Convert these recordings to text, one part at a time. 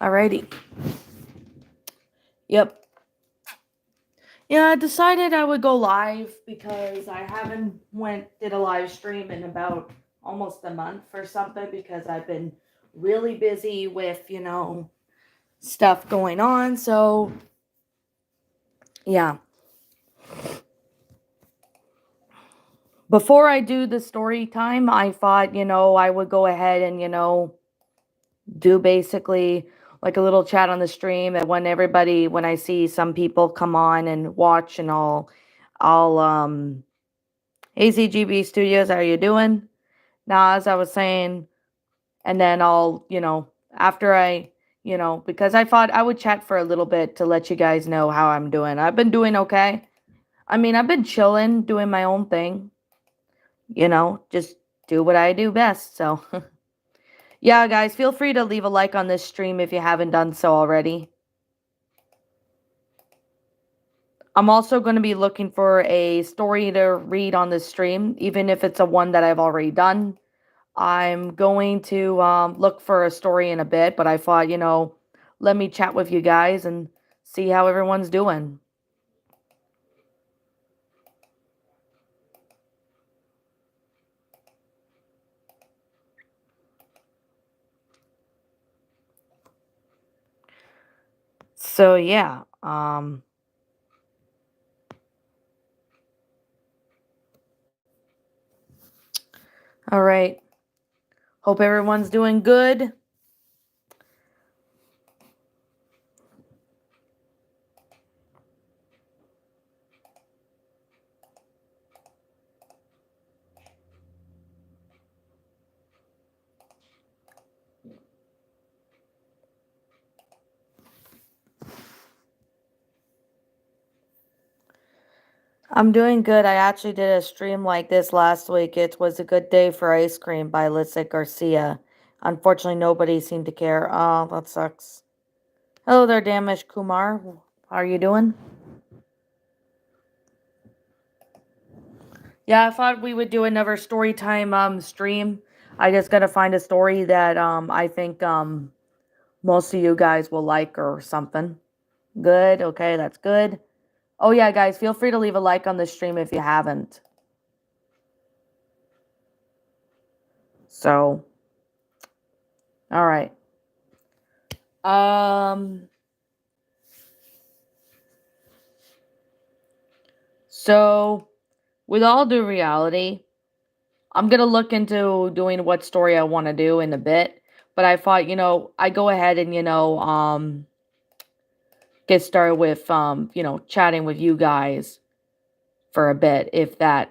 Alrighty. Yep. Yeah, I decided I would go live because I haven't did a live stream in about almost a month or something because I've been really busy with, stuff going on. So, yeah. Before I do the story time, I thought, I would go ahead and, do basically like a little chat on the stream, and when I see some people come on and watch, and I'll ACGB Studios, how are you doing? Now, as I was saying, and then I'll, after because I thought I would chat for a little bit to let you guys know how I'm doing. I've been doing okay. I mean, I've been chilling, doing my own thing, just do what I do best. So, yeah, guys, feel free to leave a like on this stream if you haven't done so already. I'm also going to be looking for a story to read on this stream, even if it's a one that I've already done. I'm going to look for a story in a bit, but I thought, let me chat with you guys and see how everyone's doing. So, yeah. All right. Hope everyone's doing good. I'm doing good. I actually did a stream like this last week. It was a good day for ice cream by Lissa Garcia. Unfortunately, nobody seemed to care. Oh, that sucks. Hello there, Damish Kumar. How are you doing? Yeah, I thought we would do another story time stream. I just gotta find a story that I think most of you guys will like or something. Good. Okay, that's good. Oh yeah, guys, feel free to leave a like on the stream if you haven't. So, all right. So, with all due reality, I'm gonna look into doing what story I want to do in a bit. But I thought, I go ahead and get started with chatting with you guys for a bit if that's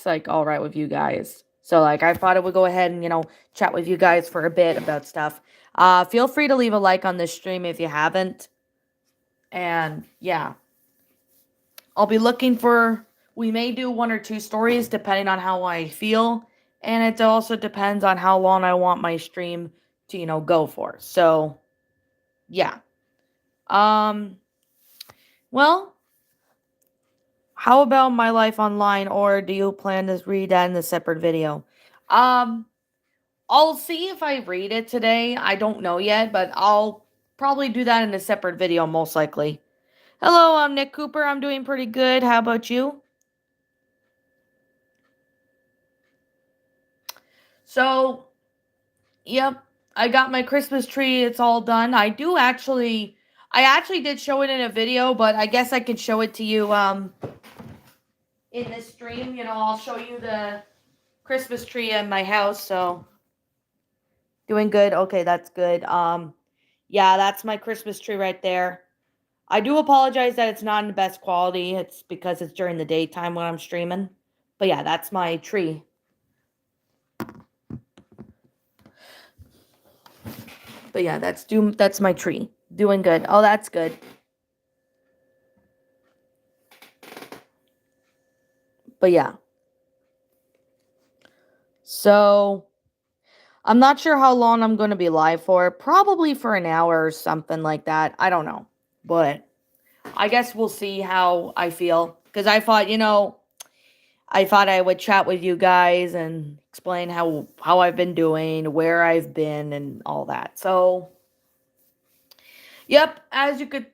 like all right with you guys. So like I thought I would go ahead and chat with you guys for a bit about stuff. Feel free to leave a like on this stream if you haven't. And yeah, I'll be looking for, we may do one or two stories depending on how I feel, and it also depends on how long I want my stream to go for. So yeah. Well, how about my life online, or do you plan to read that in a separate video? I'll see if I read it today. I don't know yet, but I'll probably do that in a separate video, most likely. Hello, I'm Nick Cooper. I'm doing pretty good. How about you? So, yep, I got my Christmas tree. It's all done. I actually did show it in a video, but I guess I could show it to you, in this stream. I'll show you the Christmas tree in my house, so doing good. Okay, that's good. Yeah, that's my Christmas tree right there. I do apologize that it's not in the best quality. It's because it's during the daytime when I'm streaming. But yeah, that's my tree. But yeah, that's my tree. Doing good. Oh, that's good. But yeah. So, I'm not sure how long I'm going to be live for. Probably for an hour or something like that. I don't know. But I guess we'll see how I feel. Because I thought, I thought I would chat with you guys and explain how I've been doing, where I've been, and all that. So, yep, as you could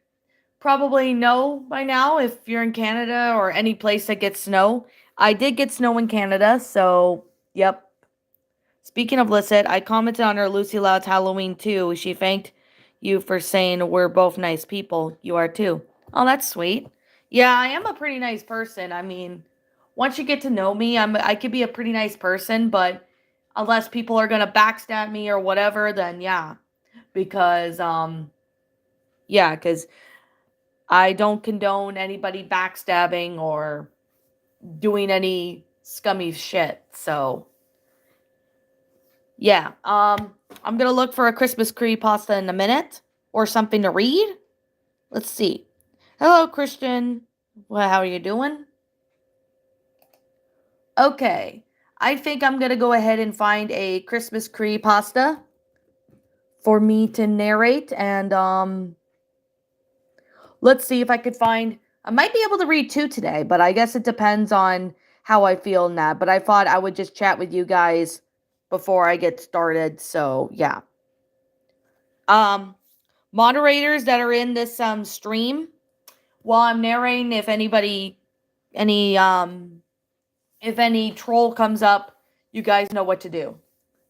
probably know by now, if you're in Canada or any place that gets snow, I did get snow in Canada. So, yep. Speaking of Lisette, I commented on her Lucy Loud's Halloween too. She thanked you for saying we're both nice people. You are too. Oh, that's sweet. Yeah, I am a pretty nice person. I mean, once you get to know me, I could be a pretty nice person, but unless people are gonna backstab me or whatever, then yeah. Because yeah, because I don't condone anybody backstabbing or doing any scummy shit. So yeah, I'm gonna look for a Christmas creepypasta in a minute or something to read. Let's see. Hello, Christian. Well, how are you doing? Okay, I think I'm gonna go ahead and find a Christmas creepypasta for me to narrate, and let's see if I could find. I might be able to read two today, but I guess it depends on how I feel in that. But I thought I would just chat with you guys before I get started. So yeah. Um, Moderators that are in this stream while I'm narrating, any if any troll comes up, you guys know what to do.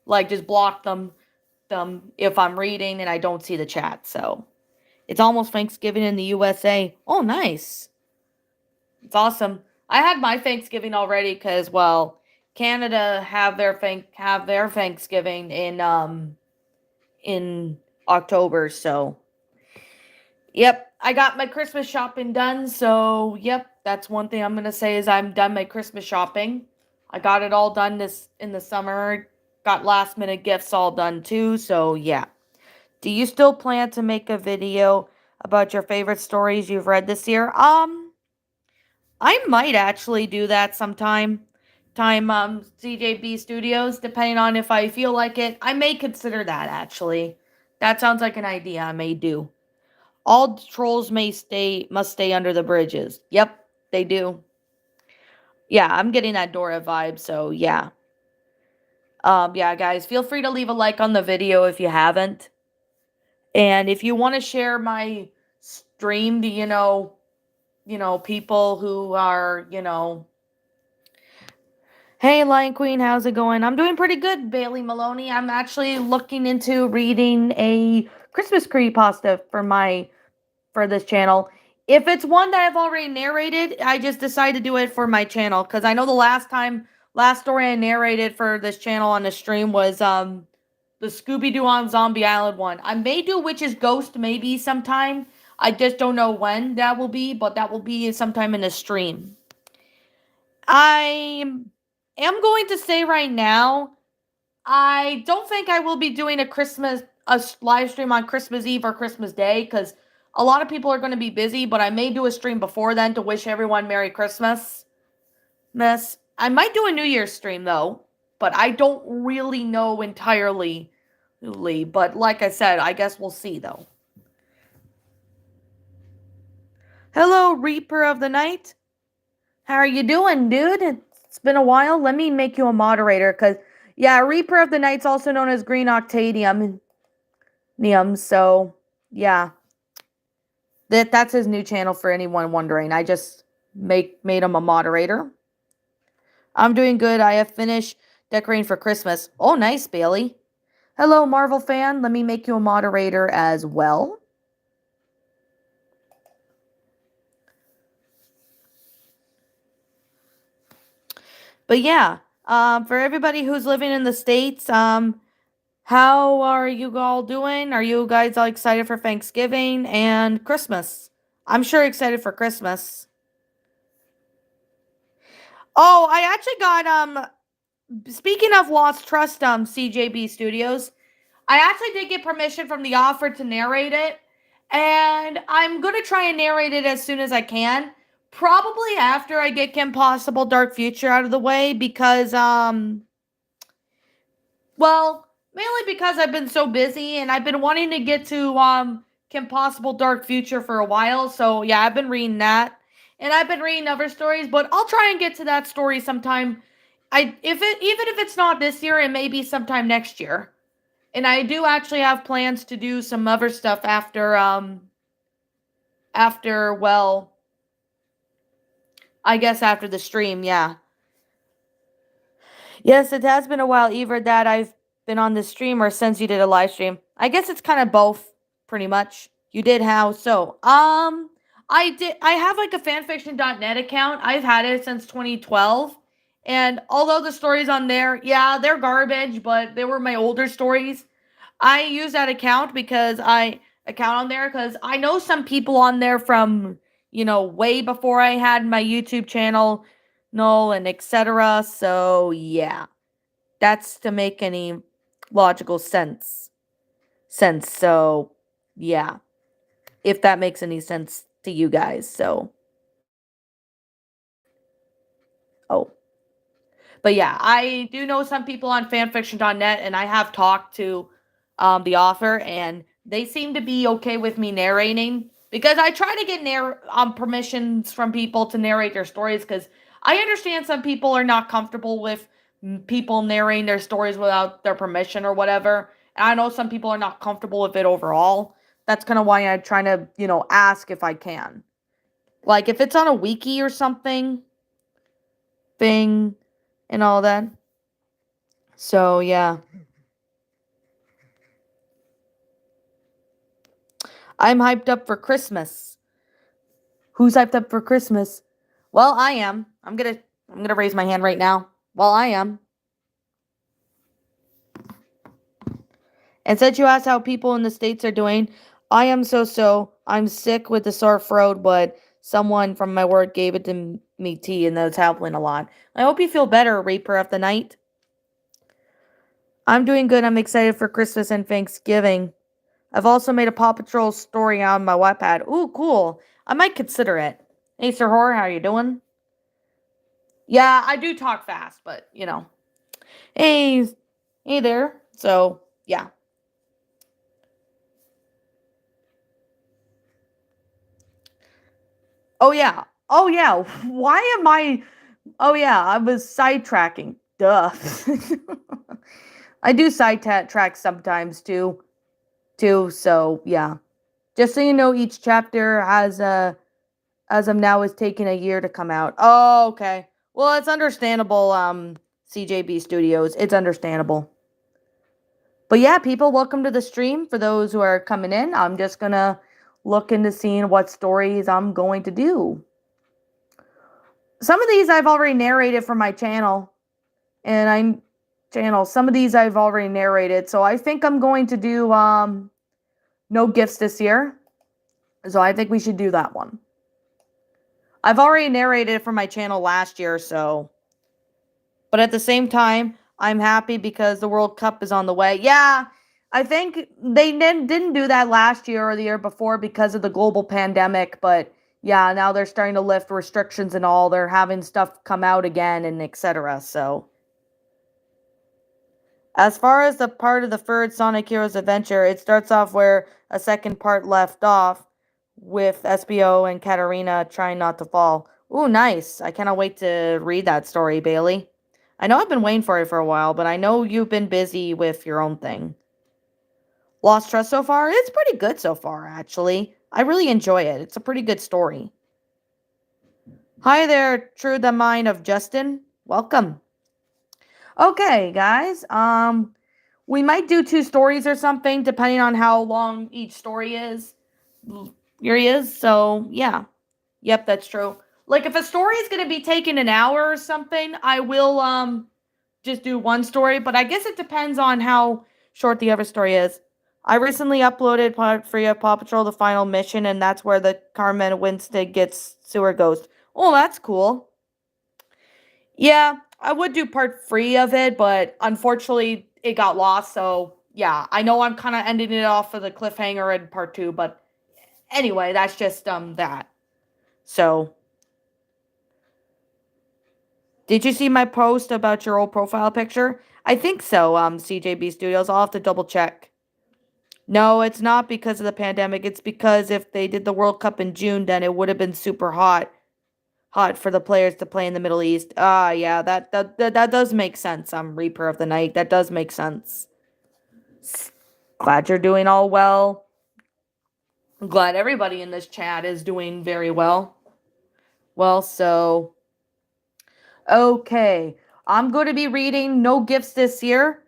Like just block them if I'm reading and I don't see the chat. So it's almost Thanksgiving in the USA. Oh, nice. It's awesome. I had my Thanksgiving already because well, Canada have their Thanksgiving in October. So yep, I got my Christmas shopping done. So yep, that's one thing I'm gonna say is I'm done my Christmas shopping. I got it all done this in the summer. Got last minute gifts all done too. So yeah. Do you still plan to make a video about your favorite stories you've read this year? I might actually do that sometime. CJB Studios, depending on if I feel like it. I may consider that actually. That sounds like an idea I may do. All trolls must stay under the bridges. Yep, they do. Yeah, I'm getting that Dora vibe, so yeah. Yeah, guys, feel free to leave a like on the video if you haven't. And if you want to share my stream to, people who are, hey, Lion Queen, how's it going? I'm doing pretty good, Bailey Maloney. I'm actually looking into reading a Christmas creepypasta for this channel. If it's one that I've already narrated, I just decided to do it for my channel because I know the last story I narrated for this channel on the stream was the Scooby-Doo on Zombie Island one. I may do Witch's Ghost maybe sometime. I just don't know when that will be, but that will be sometime in the stream. I am going to say right now, I don't think I will be doing a live stream on Christmas Eve or Christmas Day because a lot of people are going to be busy, but I may do a stream before then to wish everyone Merry Christmas. I might do a New Year's stream though, but I don't really know entirely. But like I said, I guess we'll see though. Hello, Reaper of the Night. How are you doing, dude? It's been a while. Let me make you a moderator because, yeah, Reaper of the Night's also known as Green Octadium. So, yeah. That's his new channel for anyone wondering. I just made him a moderator. I'm doing good. I have finished decorating for Christmas. Oh, nice, Bailey. Hello, Marvel fan. Let me make you a moderator as well. But yeah, for everybody who's living in the States, how are you all doing? Are you guys all excited for Thanksgiving and Christmas? I'm sure excited for Christmas. Oh, I actually got speaking of Lost Trust CJB Studios, I actually did get permission from the author to narrate it, and I'm going to try and narrate it as soon as I can. Probably after I get Kim Possible Dark Future out of the way because well, mainly because I've been so busy and I've been wanting to get to Kim Possible Dark Future for a while. So yeah, I've been reading that. and I've been reading other stories, but I'll try and get to that story sometime. Even if it's not this year, it may be sometime next year. And I do actually have plans to do some other stuff after well, I guess after the stream, yeah. Yes, it has been a while, either that I've been on the stream or since you did a live stream. I guess it's kind of both, pretty much. You did how so? I have like a fanfiction.net account. I've had it since 2012. And although the stories on there, yeah, they're garbage, but they were my older stories. I use that account on there because I know some people on there from, way before I had my YouTube channel, no, and etc. So yeah, that's to make any logical sense. So yeah, if that makes any sense to you guys. So oh, but yeah, I do know some people on fanfiction.net, and I have talked to the author, and they seem to be okay with me narrating because I try to get permissions from people to narrate their stories because I understand some people are not comfortable with people narrating their stories without their permission or whatever. And I know some people are not comfortable with it overall. That's kind of why I'm trying to, ask if I can. Like if it's on a wiki or something, thing, and all that. So, yeah. I'm hyped up for Christmas. Who's hyped up for Christmas? Well, I am. I'm going to raise my hand right now. Well, I am. And since you asked how people in the States are doing, I am so. I'm sick with the sore throat, but someone from my work gave it to me tea, and that's helping a lot. I hope you feel better, Reaper of the Night. I'm doing good. I'm excited for Christmas and Thanksgiving. I've also made a Paw Patrol story on my Wattpad. Ooh, cool. I might consider it. Hey, Sir Horror, how you doing? Yeah, I do talk fast, but, Hey there. So, yeah. Oh, yeah. Oh, yeah. Why am I... Oh, yeah, I was sidetracking. Duh. I do sidetrack sometimes, too. So, yeah. Just so you know, each chapter has as of now is taking a year to come out. Oh, okay. Well, it's understandable, CJB Studios. It's understandable. But yeah, people, welcome to the stream. For those who are coming in, I'm just gonna look into seeing what stories I'm going to do. Some of these I've already narrated for my channel. Some of these I've already narrated. So I think I'm going to do no gifts this year. So I think we should do that one. I've already narrated for my channel last year, so. But at the same time, I'm happy because the World Cup is on the way. Yeah, I think they didn't do that last year or the year before because of the global pandemic. But yeah, now they're starting to lift restrictions and all. They're having stuff come out again and etc. So. As far as the part of the third Sonic Heroes adventure, it starts off where a second part left off with SBO and Katarina trying not to fall. Ooh, nice. I cannot wait to read that story, Bailey. I know I've been waiting for it for a while, but I know you've been busy with your own thing. Lost Trust so far? It's pretty good so far, actually. I really enjoy it. It's a pretty good story. Hi there, True the Mind of Justin. Welcome. Okay, guys. We might do 2 stories or something, depending on how long each story is. Here he is. So, yeah. Yep, that's true. Like, if a story is going to be taking an hour or something, I will, just do one story. But I guess it depends on how short the other story is. I recently uploaded part 3 of Paw Patrol, the final mission, and that's where the Carmen Winstead gets Sewer Ghost. Oh, that's cool. Yeah, I would do part 3 of it, but unfortunately it got lost, so yeah, I know I'm kind of ending it off with a cliffhanger in part 2, but anyway, that's just that. So, did you see my post about your old profile picture? I think so, CJB Studios. I'll have to double check. No, it's not because of the pandemic. It's because if they did the World Cup in June, then it would have been super hot. hot for the players to play in the Middle East. Yeah, that does make sense. Reaper of the Night. That does make sense. Glad you're doing all well. I'm glad everybody in this chat is doing very well. Well, so okay. I'm going to be reading No Gifts this year.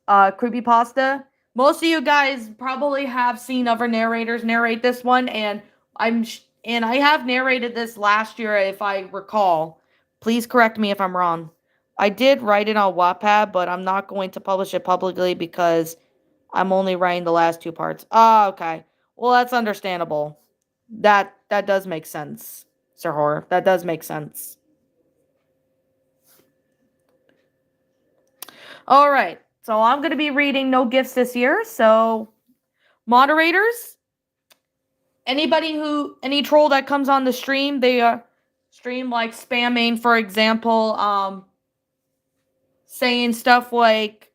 Creepypasta. Most of you guys probably have seen other narrators narrate this one, and I have narrated this last year if I recall. Please correct me if I'm wrong. I did write it on Wattpad, but I'm not going to publish it publicly because I'm only writing the last two parts. Okay. Well, that's understandable. That does make sense, Sir Horror. That does make sense. All right. So I'm going to be reading No Gifts this year. So moderators, any troll that comes on the stream, they stream like spamming, for example, saying stuff like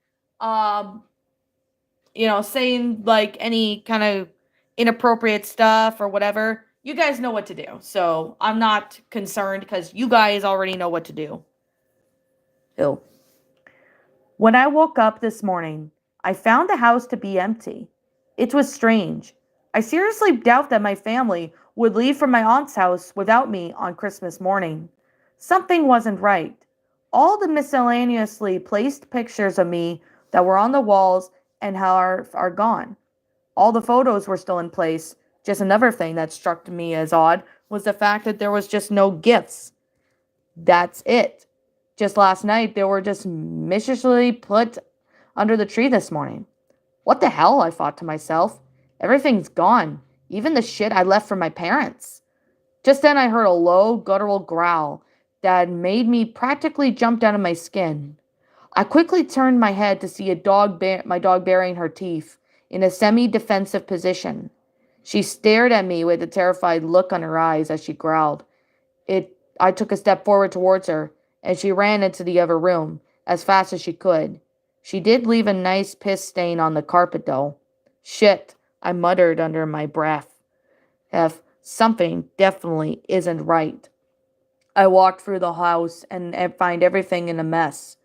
saying like any kind of inappropriate stuff or whatever. You guys know what to do. So I'm not concerned because you guys already know what to do. Ew. When I woke up this morning, I found the house to be empty. It was strange. I seriously doubt that my family would leave for my aunt's house without me on Christmas morning. Something wasn't right. All the miscellaneously placed pictures of me that were on the walls and are gone. All the photos were still in place. Just another thing that struck me as odd was the fact that there was just no gifts. That's it. Just last night, they were just mysteriously put under the tree this morning. What the hell, I thought to myself. Everything's gone, even the shit I left for my parents. Just then I heard a low, guttural growl that made me practically jump out of my skin. I quickly turned my head to see my dog baring her teeth in a semi-defensive position. She stared at me with a terrified look on her eyes as she growled. I took a step forward towards her, and she ran into the other room as fast as she could. She did leave a nice piss stain on the carpet, though. Shit, I muttered under my breath. Something definitely isn't right. I walked through the house and found everything in a mess.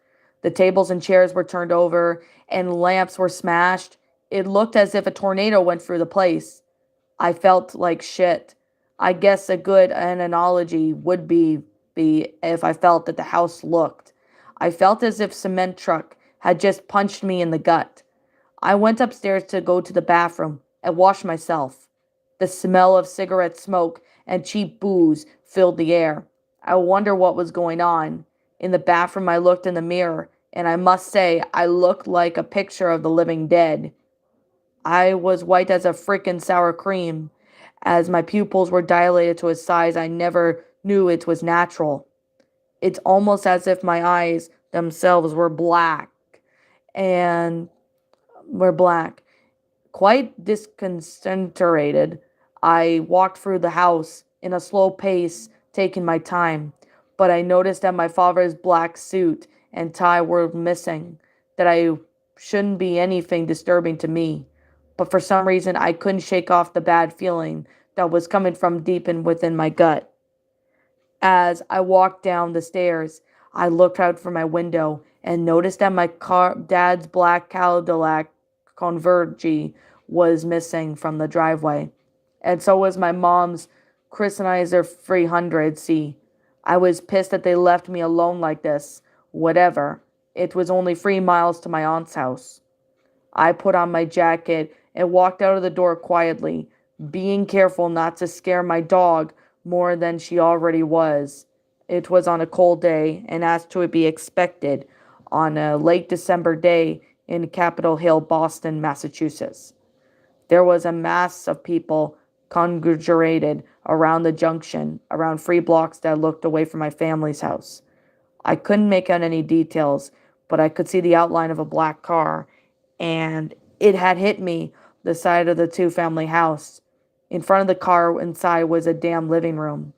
The tables and chairs were turned over, and lamps were smashed. It looked as if a tornado went through the place. I felt like shit. I guess a good analogy would be if I felt that the house looked. I felt as if a cement truck had just punched me in the gut. I went upstairs to go to the bathroom and wash myself. The smell of cigarette smoke and cheap booze filled the air. I wonder what was going on. In the bathroom, I looked in the mirror, and I must say I looked like a picture of the living dead. I was white as a frickin' sour cream, as my pupils were dilated to a size I never knew it was natural. It's almost as if my eyes themselves were black, and were black. Quite disconcerted, I walked through the house in a slow pace, taking my time, but I noticed that my father's black suit and tie were missing, that I shouldn't be anything disturbing to me. But for some reason, I couldn't shake off the bad feeling that was coming from deep within my gut. As I walked down the stairs, I looked out from my window and noticed that my dad's black Cadillac Converge was missing from the driveway. And so was my mom's Chrysanizer 300C. I was pissed that they left me alone like this. Whatever. It was only 3 miles to my aunt's house. I put on my jacket and walked out of the door quietly, being careful not to scare my dog more than she already was. It was on a cold day, and as to be expected, on a late December day in Capitol Hill, Boston, Massachusetts. There was a mass of people congregated around the junction, around 3 blocks that looked away from my family's house. I couldn't make out any details, but I could see the outline of a black car, and it had hit me, the side of the 2-family house. In front of the car inside was a damn living room.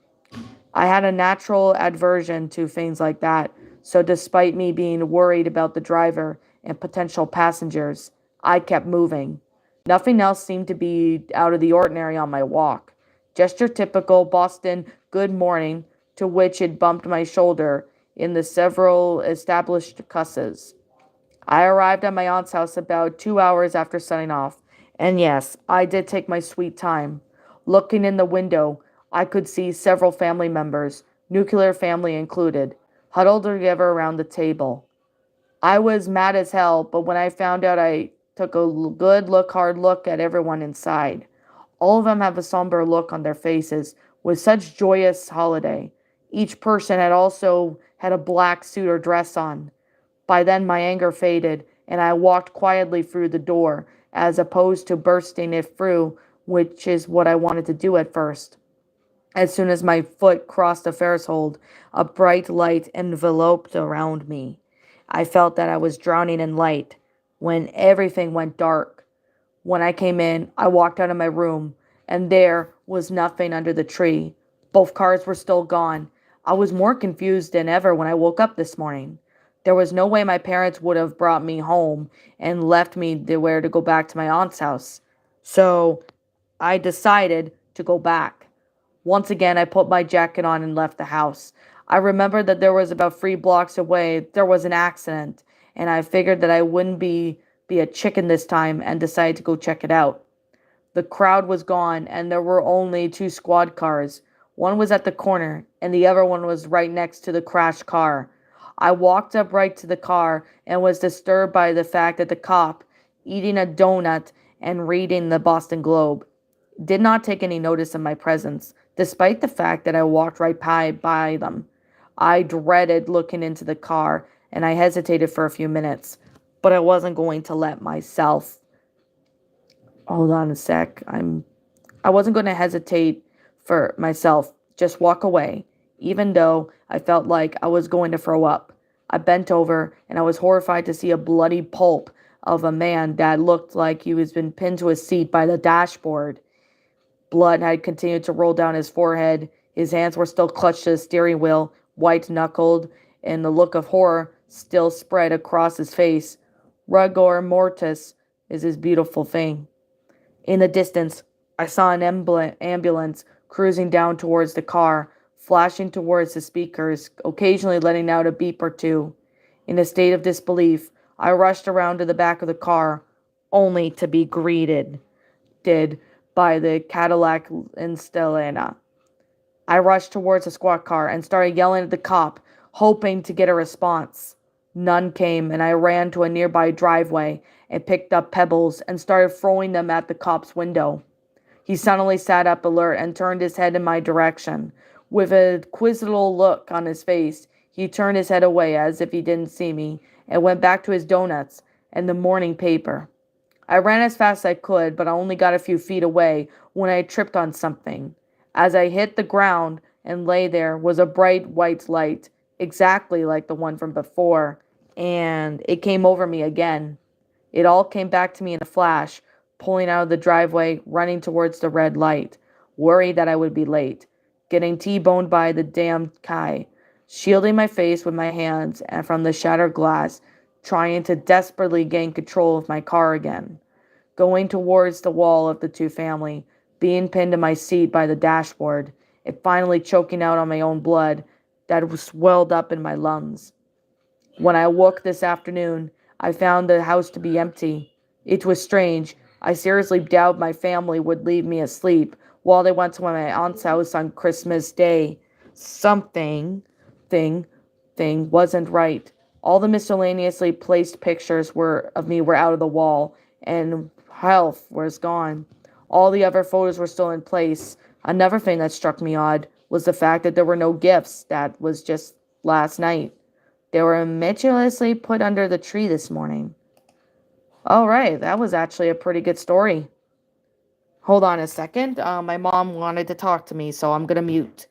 I had a natural aversion to things like that, so despite me being worried about the driver and potential passengers, I kept moving. Nothing else seemed to be out of the ordinary on my walk. Just your typical Boston good morning, to which it bumped my shoulder in the several established cusses. I arrived at my aunt's house about 2 hours after setting off, and yes, I did take my sweet time. Looking in the window, I could see several family members, nuclear family included, huddled together around the table. I was mad as hell, but when I found out, I took a good look, hard look at everyone inside. All of them have a somber look on their faces with such joyous holiday. Each person had also had a black suit or dress on. By then my anger faded, and I walked quietly through the door, as opposed to bursting it through, which is what I wanted to do at first. As soon as my foot crossed the threshold, a bright light enveloped around me. I felt that I was drowning in light when everything went dark. When I came in, I walked out of my room, and there was nothing under the tree. Both cars were still gone. I was more confused than ever when I woke up this morning. There was no way my parents would have brought me home and left me where to go back to my aunt's house. So I decided to go back. Once again, I put my jacket on and left the house. I remembered that there was about 3 blocks away, there was an accident, and I figured that I wouldn't be a chicken this time and decided to go check it out. The crowd was gone, and there were only 2 squad cars. One was at the corner, and the other one was right next to the crashed car. I walked up right to the car and was disturbed by the fact that the cop, eating a donut and reading the Boston Globe, did not take any notice of my presence, despite the fact that I walked right by them. I dreaded looking into the car, and I hesitated for a few minutes, but I wasn't going to let myself. Hold on a sec. I wasn't going to hesitate for myself. Just walk away, even though I felt like I was going to throw up. I bent over, and I was horrified to see a bloody pulp of a man that looked like he was been pinned to his seat by the dashboard. Blood had continued to roll down his forehead. His hands were still clutched to the steering wheel, white-knuckled, and the look of horror still spread across his face. Rigor mortis is his beautiful thing. In the distance, I saw an ambulance cruising down towards the car, flashing towards the speakers, occasionally letting out a beep or two. In a state of disbelief, I rushed around to the back of the car, only to be greeted did by the Cadillac Instelena. I rushed towards the squad car and started yelling at the cop, hoping to get a response. None came, and I ran to a nearby driveway and picked up pebbles and started throwing them at the cop's window. He suddenly sat up alert and turned his head in my direction. With a quizzical look on his face, he turned his head away as if he didn't see me and went back to his donuts and the morning paper. I ran as fast as I could, but I only got a few feet away when I tripped on something. As I hit the ground and lay there was a bright white light, exactly like the one from before, and it came over me again. It all came back to me in a flash, pulling out of the driveway, running towards the red light, worried that I would be late, getting T-boned by the damned Kai, shielding my face with my hands and from the shattered glass, trying to desperately gain control of my car again, going towards the wall of the two-family, being pinned to my seat by the dashboard, and finally choking out on my own blood that was swelled up in my lungs. When I awoke this afternoon, I found the house to be empty. It was strange. I seriously doubted my family would leave me asleep while they went to my aunt's house on Christmas Day. Something, thing, thing wasn't right. All the miscellaneously placed pictures of me were out of the wall, and health was gone. All the other photos were still in place. Another thing that struck me odd was the fact that there were no gifts. That was just last night. They were meticulously put under the tree this morning. All right, that was actually a pretty good story. Hold on a second. My mom wanted to talk to me, so I'm gonna mute.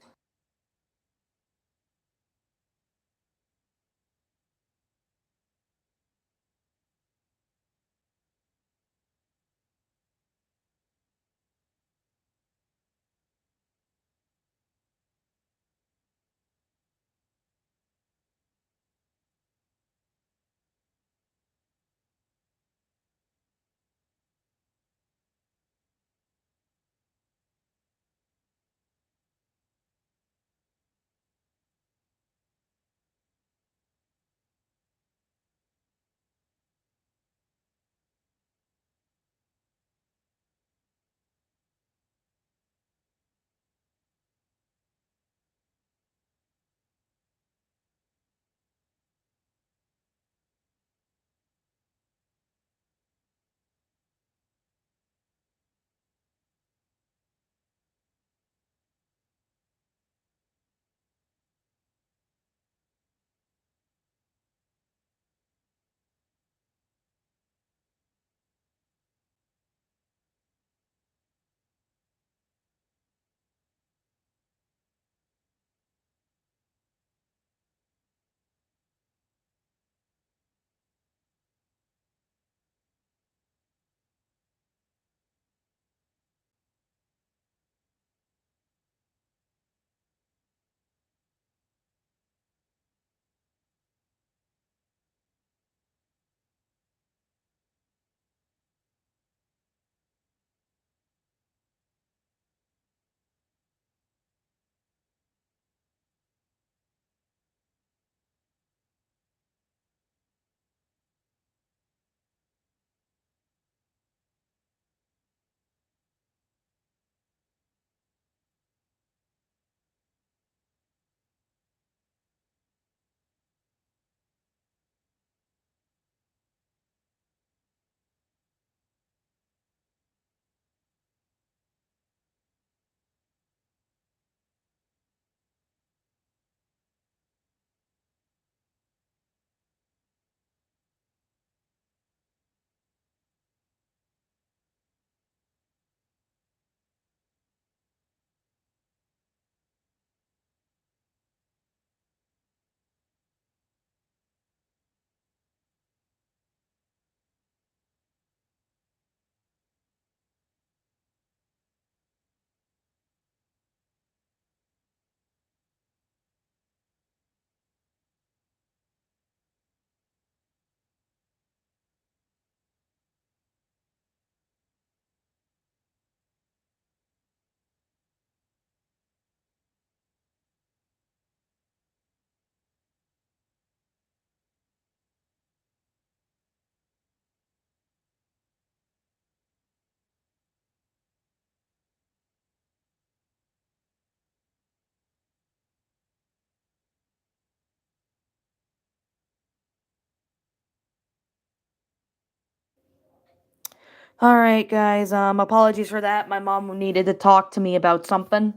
All right, guys. Apologies for that. My mom needed to talk to me about something.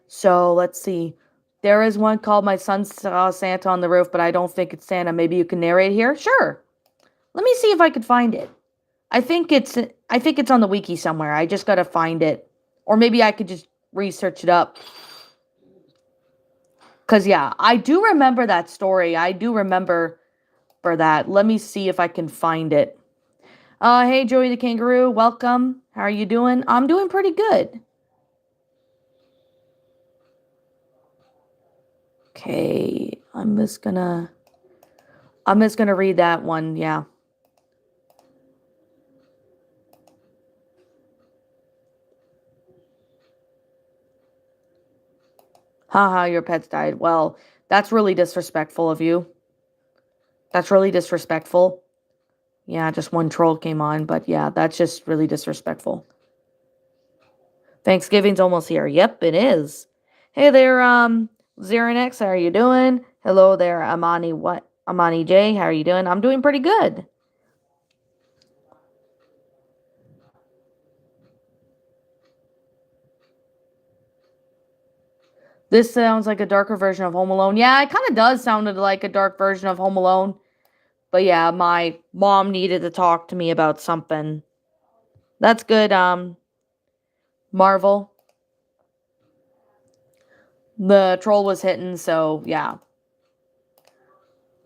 So let's see. There is one called My Son Saw Santa on the Roof, but I don't think it's Santa. Maybe you can narrate here? Sure. Let me see if I could find it. I think it's on the wiki somewhere. I just gotta find it. Or maybe I could just research it up. Cause yeah, I do remember that story. I do remember for that. Let me see if I can find it. Hey Joey the Kangaroo, welcome. How are you doing? I'm doing pretty good. Okay, I'm just gonna read that one, yeah. Haha, your pets died. Well, that's really disrespectful of you. That's really disrespectful. Yeah, just one troll came on, but yeah, that's just really disrespectful. Thanksgiving's almost here. Yep, it is. Hey there, Xeronex, how are you doing? Hello there, Amani, what? Amani J, how are you doing? I'm doing pretty good. This sounds like a darker version of Home Alone. Yeah, it kind of does sound like a dark version of Home Alone. But yeah, my mom needed to talk to me about something. That's good, Marvel. The troll was hitting, so yeah.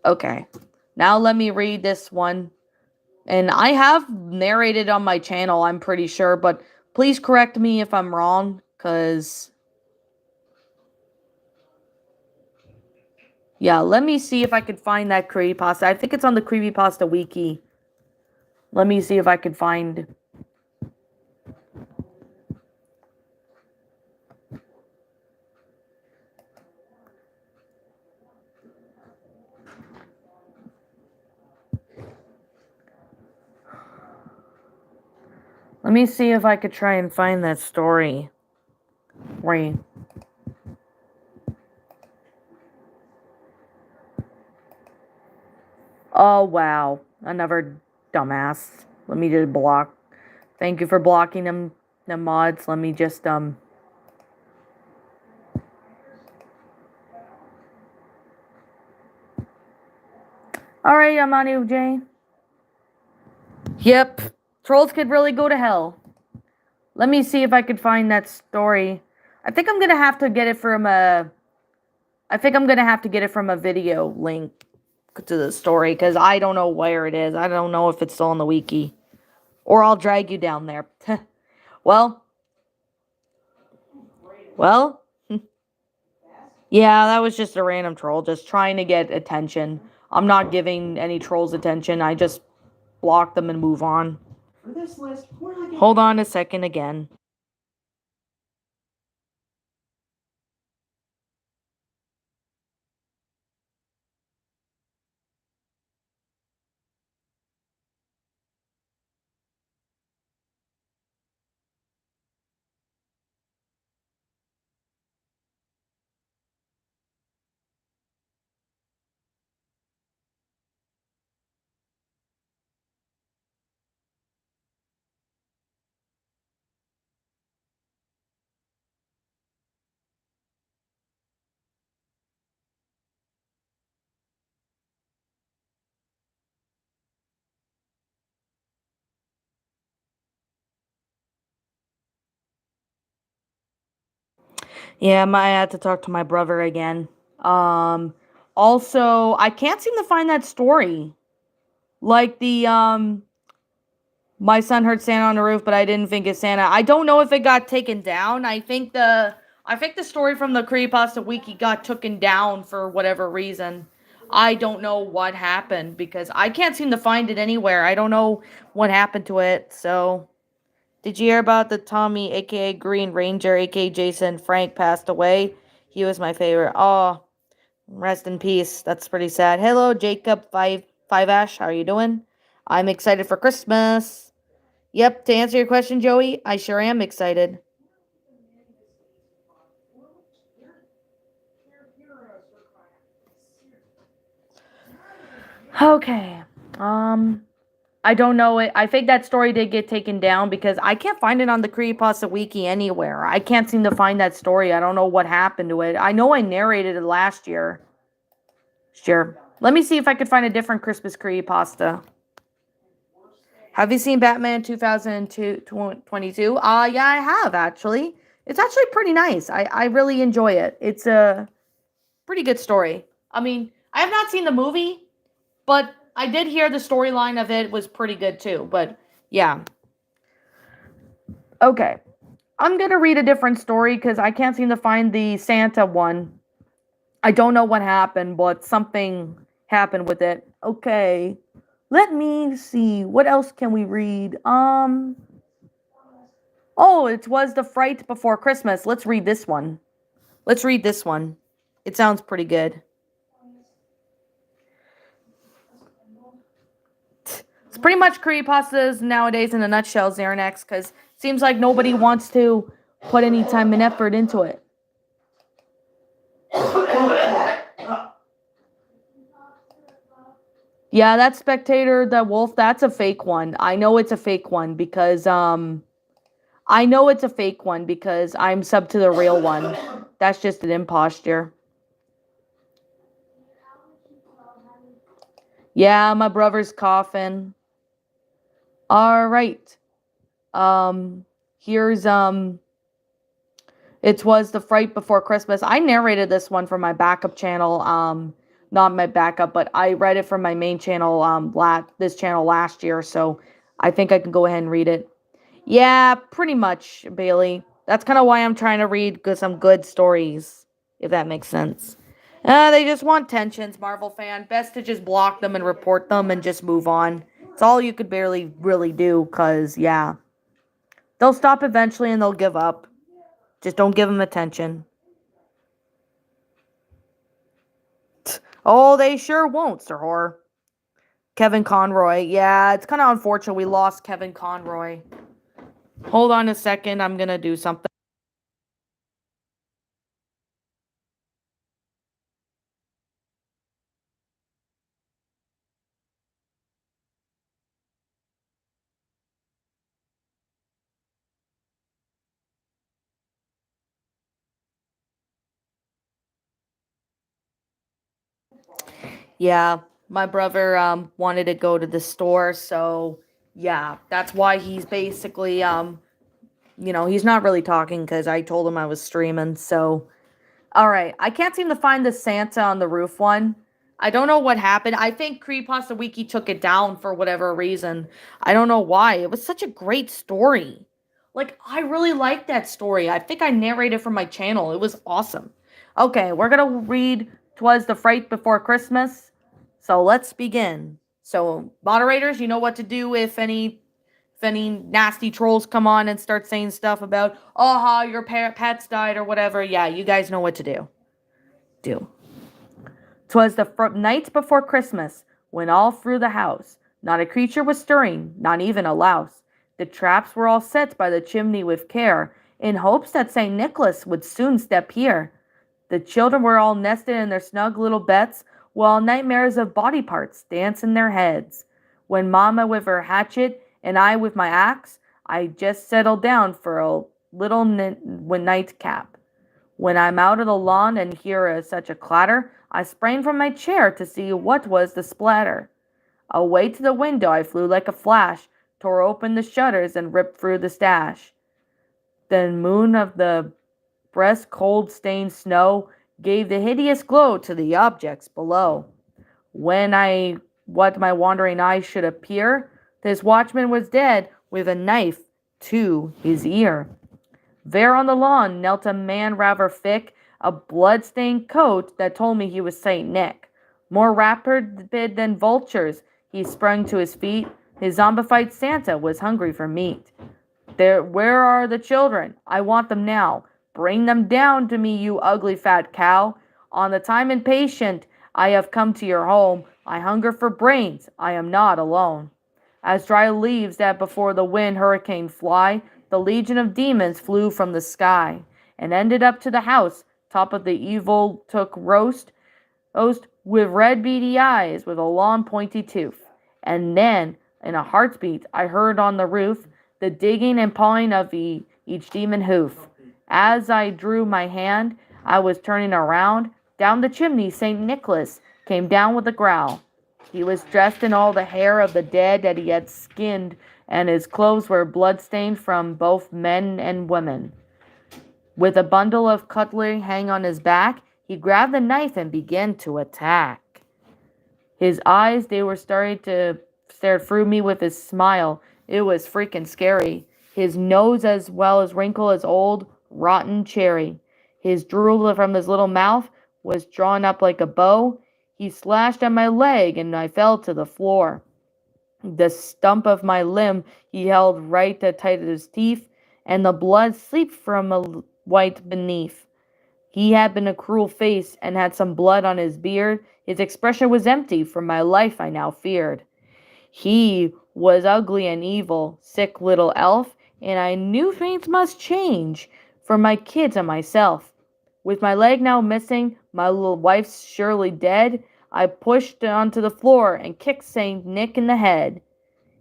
Okay. Now let me read this one. And I have narrated on my channel, I'm pretty sure, but please correct me if I'm wrong, because yeah, let me see if I could find that creepypasta. I think it's on the creepypasta wiki. Let me see if I could find. Let me see if I could try and find that story. Wait. Oh wow, another dumbass. Let me just block. Thank you for blocking them. The mods. Let me just All right, Amanu J. Yep, trolls could really go to hell. Let me see if I could find that story. I think I'm gonna have to get it from a. I think I'm gonna have to get it from a video link to the story because I don't know where it is. I don't know if it's still on the wiki, or I'll drag you down there. well, well, yeah, that was just a random troll, just trying to get attention. I'm not giving any trolls attention. I just block them and move on. Hold on a second again. Yeah, I had to talk to my brother again. Um, Also, I can't seem to find that story. Like my son heard Santa on the roof, but I didn't think it's Santa. I don't know if it got taken down. I think the story from the Creepypasta Wiki got taken down for whatever reason. I don't know what happened because I can't seem to find it anywhere. I don't know what happened to it. So, did you hear about the Tommy, aka Green Ranger, aka Jason Frank passed away? He was my favorite. Oh, rest in peace. That's pretty sad. Hello, Jacob Five Ash. How are you doing? I'm excited for Christmas. Yep, to answer your question, Joey, I sure am excited. Okay. Um I don't know it. I think that story did get taken down because I can't find it on the Creepypasta Wiki anywhere. I can't seem to find that story. I don't know what happened to it. I know I narrated it last year. Sure. Let me see if I could find a different Christmas Creepypasta. Have you seen Batman 2022? Yeah, I have actually. It's actually pretty nice. I really enjoy it. It's a pretty good story. I mean, I have not seen the movie, but I did hear the storyline of it was pretty good too. But yeah. Okay. I'm going to read a different story because I can't seem to find the Santa one. I don't know what happened, but something happened with it. Okay. Let me see. What else can we read? Oh, it was The Fright Before Christmas. Let's read this one. Let's read this one. It sounds pretty good. It's pretty much creepypastas nowadays in a nutshell, Xernex, because it seems like nobody wants to put any time and effort into it. Yeah, that spectator, the wolf, that's a fake one. I know it's a fake one because I'm sub to the real one. That's just an imposture. Yeah, my brother's coughing. All right. Here's it was The Fright Before Christmas. I narrated this one for my backup channel. Not my backup, but I read it from my main channel. This channel last year, so I think I can go ahead and read it. Yeah, pretty much, Bailey. That's kind of why I'm trying to read some good stories, if that makes sense. They just want tensions, Marvel fan. Best to just block them and report them and just move on. It's all you could barely really do, because, yeah. They'll stop eventually and they'll give up. Just don't give them attention. Oh, they sure won't, Sir Horror. Kevin Conroy. Yeah, it's kind of unfortunate we lost Kevin Conroy. Hold on a second. I'm going to do something. Yeah, my brother wanted to go to the store, so yeah, that's why he's basically he's not really talking because I told him I was streaming. So all right, I can't seem to find the Santa on the roof one. I don't know what happened. I think Creepypasta Wiki took it down for whatever reason. I don't know why. It was such a great story. Like, I really liked that story. I think I narrated for my channel. It was awesome. Okay, we're going to read "'Twas the Fright Before Christmas." So let's begin. So, moderators, you know what to do if any nasty trolls come on and start saying stuff about, oh, how your pets died or whatever. Yeah, you guys know what to do. 'Twas the night before Christmas, when all through the house not a creature was stirring, not even a louse. The traps were all set by the chimney with care, in hopes that St. Nicholas would soon step here. The children were all nested in their snug little beds, while nightmares of body parts dance in their heads. When Mamma with her hatchet and I with my axe, I just settled down for a little nightcap. When I'm out of the lawn and hear such a clatter, I sprang from my chair to see what was the splatter. Away to the window I flew like a flash, tore open the shutters and ripped through the stash. The moon of the breast cold stained snow gave the hideous glow to the objects below. What my wandering eyes should appear, this watchman was dead with a knife to his ear. There on the lawn knelt a man rather thick, a blood-stained coat that told me he was Saint Nick. More rapid than vultures, he sprung to his feet. His zombified Santa was hungry for meat. Where are the children? I want them now. Bring them down to me, you ugly fat cow. On the time impatient, I have come to your home. I hunger for brains. I am not alone. As dry leaves that before the wind hurricane fly, the legion of demons flew from the sky, and ended up to the house, top of the evil took roast with red beady eyes, with a long pointy tooth. And then In a heartbeat, I heard on the roof the digging and pawing of each demon hoof. As I drew my hand, I was turning around. Down the chimney, St. Nicholas came down with a growl. He was dressed in all the hair of the dead that he had skinned, and his clothes were blood-stained from both men and women. With a bundle of cutlery hanging on his back, he grabbed the knife and began to attack. His eyes, they were starting to stare through me with his smile. It was freaking scary. His nose as well as wrinkled as old, rotten cherry. His drool from his little mouth was drawn up like a bow. He slashed at my leg and I fell to the floor. The stump of my limb he held right tight at his teeth, and the blood seeped from a white beneath. He had been a cruel face and had some blood on his beard. His expression was empty, for my life I now feared. He was ugly and evil, sick little elf, and I knew things must change for my kids and myself. With my leg now missing, my little wife surely dead, I pushed onto the floor and kicked Saint Nick in the head.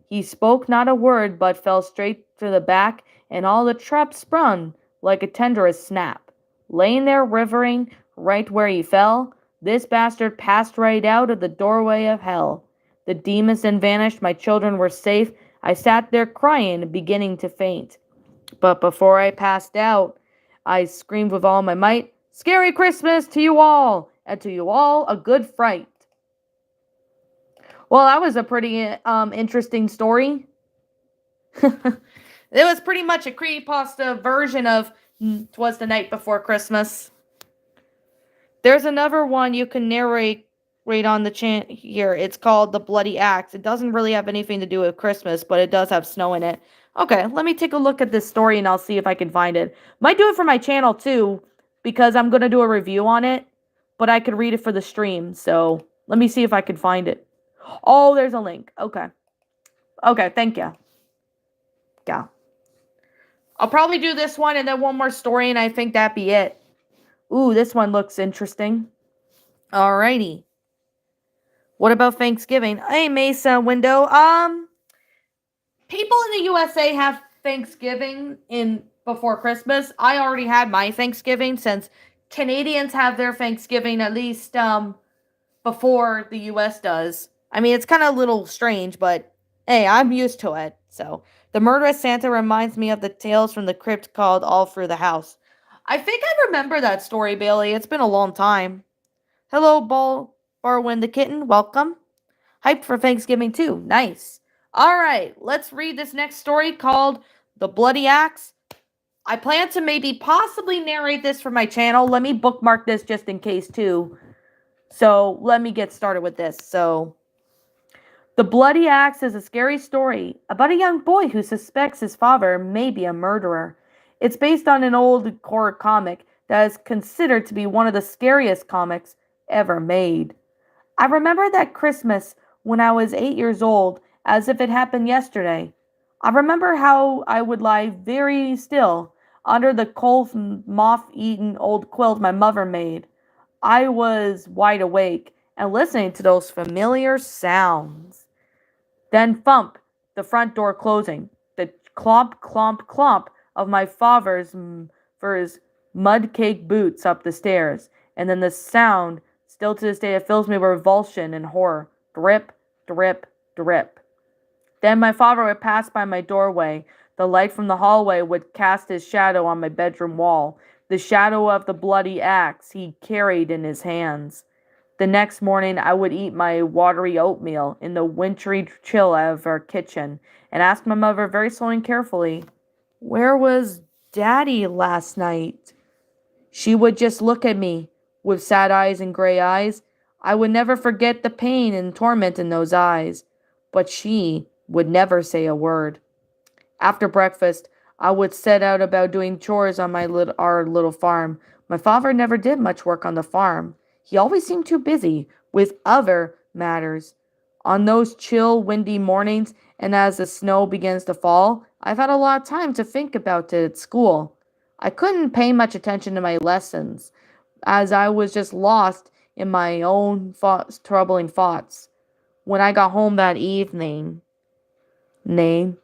He spoke not a word, but fell straight to the back, and all the trap spun like a tenderest snap. Laying there rivering, right where he fell, this bastard passed right out of the doorway of hell. The demons then vanished, my children were safe. I sat there crying, beginning to faint. But before I passed out, I screamed with all my might, "Scary Christmas to you all, and to you all a good fright." Well, that was a pretty interesting story. It was pretty much a creepypasta version of "Twas the Night Before Christmas." There's another one you can narrate right on the here. It's called The Bloody Axe. It doesn't really have anything to do with Christmas, but it does have snow in it. Okay, let me take a look at this story and I'll see if I can find it. Might do it for my channel too, because I'm going to do a review on it, but I could read it for the stream. So let me see if I can find it. Oh, there's a link. Okay. Okay, thank you. Yeah. I'll probably do this one and then one more story, and I think that'd be it. Ooh, this one looks interesting. Alrighty. What about Thanksgiving? Hey, Mesa Window. People in the USA have Thanksgiving before Christmas. I already had my Thanksgiving, since Canadians have their Thanksgiving at least before the US does. I mean, it's kind of a little strange, but hey, I'm used to it. So, the murderous Santa reminds me of the tales from the crypt called All Through the House. I think I remember that story, Bailey. It's been a long time. Hello, Barwin the kitten. Welcome. Hyped for Thanksgiving too. Nice. All right, let's read this next story called The Bloody Axe. I plan to maybe possibly narrate this for my channel. Let me bookmark this just in case too. So let me get started with this. So, The Bloody Axe is a scary story about a young boy who suspects his father may be a murderer. It's based on an old horror comic that is considered to be one of the scariest comics ever made. I remember that Christmas when I was 8 years old as if it happened yesterday. I remember how I would lie very still under the cold, moth-eaten old quilt my mother made. I was wide awake and listening to those familiar sounds. Then thump, the front door closing, the clomp, clomp, clomp of my father's for his mud-caked boots up the stairs, and then the sound, still to this day, it fills me with revulsion and horror. Drip, drip, drip. Then my father would pass by my doorway. The light from the hallway would cast his shadow on my bedroom wall, the shadow of the bloody axe he carried in his hands. The next morning, I would eat my watery oatmeal in the wintry chill of our kitchen and ask my mother very slowly and carefully, "Where was Daddy last night?" She would just look at me with sad eyes and gray eyes. I would never forget the pain and torment in those eyes, but she would never say a word. After breakfast, I would set out about doing chores on our little farm. My father never did much work on the farm. He always seemed too busy with other matters. On those chill, windy mornings, and as the snow begins to fall, I've had a lot of time to think about it at school. I couldn't pay much attention to my lessons, as I was just lost in my own troubling thoughts. When I got home that evening, Name,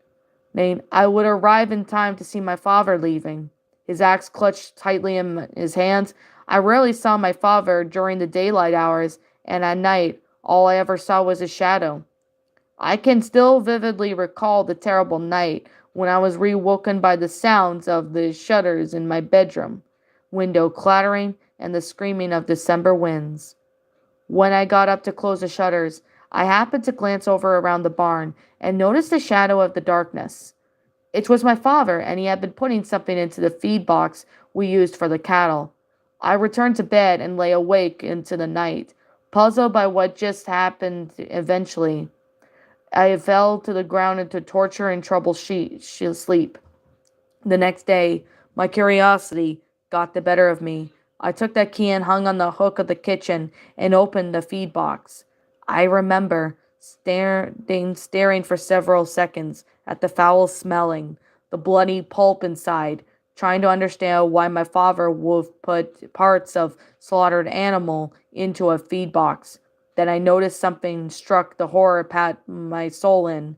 I would arrive in time to see my father leaving, his axe clutched tightly in his hands. I rarely saw my father during the daylight hours, and at night all I ever saw was his shadow. I can still vividly recall the terrible night when I was rewoken by the sounds of the shutters in my bedroom, window clattering, and the screaming of December winds. When I got up to close the shutters, I happened to glance over around the barn and noticed the shadow of the darkness. It was my father, and he had been putting something into the feed box we used for the cattle. I returned to bed and lay awake into the night, puzzled by what just happened eventually. I fell to the ground into torture and troubled sleep. The next day, my curiosity got the better of me. I took that key and hung on the hook of the kitchen and opened the feed box. I remember staring for several seconds at the foul smelling, the bloody pulp inside, trying to understand why my father would put parts of slaughtered animal into a feed box. Then I noticed something struck the horror pat my soul in.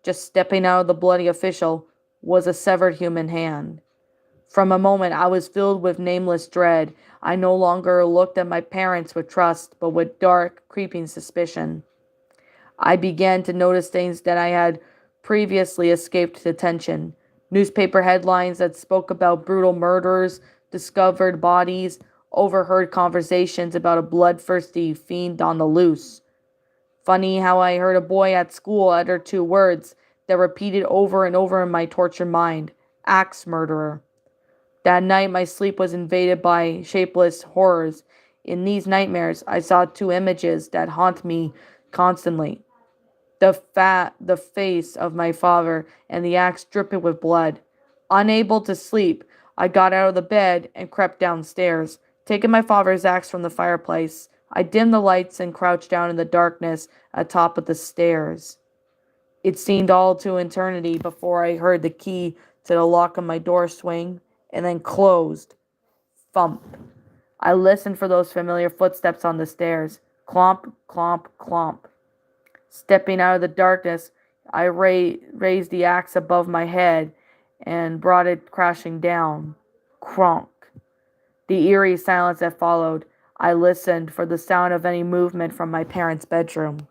Just stepping out of the bloody official was a severed human hand. From a moment I was filled with nameless dread. I no longer looked at my parents with trust, but with dark, creeping suspicion. I began to notice things that I had previously escaped attention. Newspaper headlines that spoke about brutal murders, discovered bodies, overheard conversations about a bloodthirsty fiend on the loose. Funny how I heard a boy at school utter two words that repeated over and over in my tortured mind: axe murderer. That night my sleep was invaded by shapeless horrors. In these nightmares I saw two images that haunt me constantly: the face of my father and the axe dripping with blood. Unable to sleep, I got out of the bed and crept downstairs. Taking my father's axe from the fireplace, I dimmed the lights and crouched down in the darkness atop of the stairs. It seemed all to eternity before I heard the key to the lock of my door swing and then closed. Thump. I listened for those familiar footsteps on the stairs. Clomp, clomp, clomp. Stepping out of the darkness, I raised the axe above my head and brought it crashing down. Cronk. The eerie silence that followed. I listened for the sound of any movement from my parents' bedroom.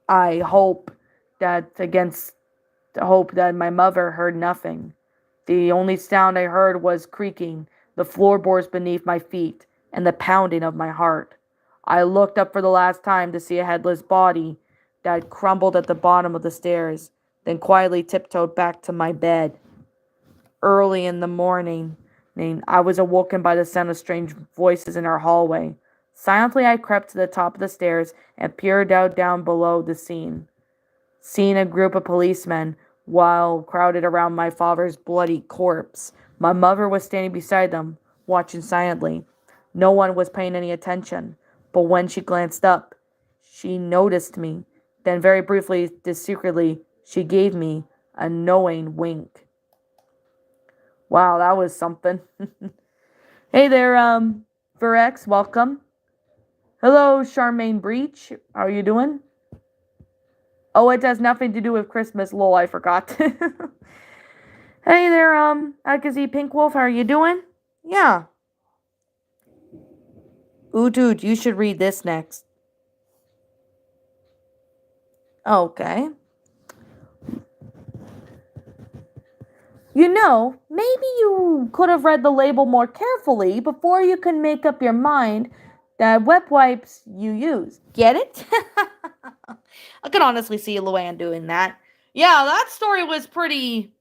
I hope that my mother heard nothing. The only sound I heard was creaking, the floorboards beneath my feet, and the pounding of my heart. I looked up for the last time to see a headless body that crumbled at the bottom of the stairs, then quietly tiptoed back to my bed. Early in the morning, I was awoken by the sound of strange voices in our hallway. Silently, I crept to the top of the stairs and peered out down below the scene. Seeing a group of policemen while crowded around my father's bloody corpse. My mother was standing beside them, watching silently. No one was paying any attention, but when she glanced up, she noticed me. Then very briefly, discreetly, she gave me a knowing wink. Wow, that was something. Hey there, Verex, welcome. Hello, Charmaine Breach. How are you doing? Oh, it has nothing to do with Christmas. Lol, I forgot. Hey there, Akazi Pinkwolf. How are you doing? Yeah. Ooh, dude, you should read this next. Okay. You know, maybe you could have read the label more carefully before you can make up your mind that wet wipes you use. Get it? I could honestly see Luann doing that. Yeah, that story was pretty...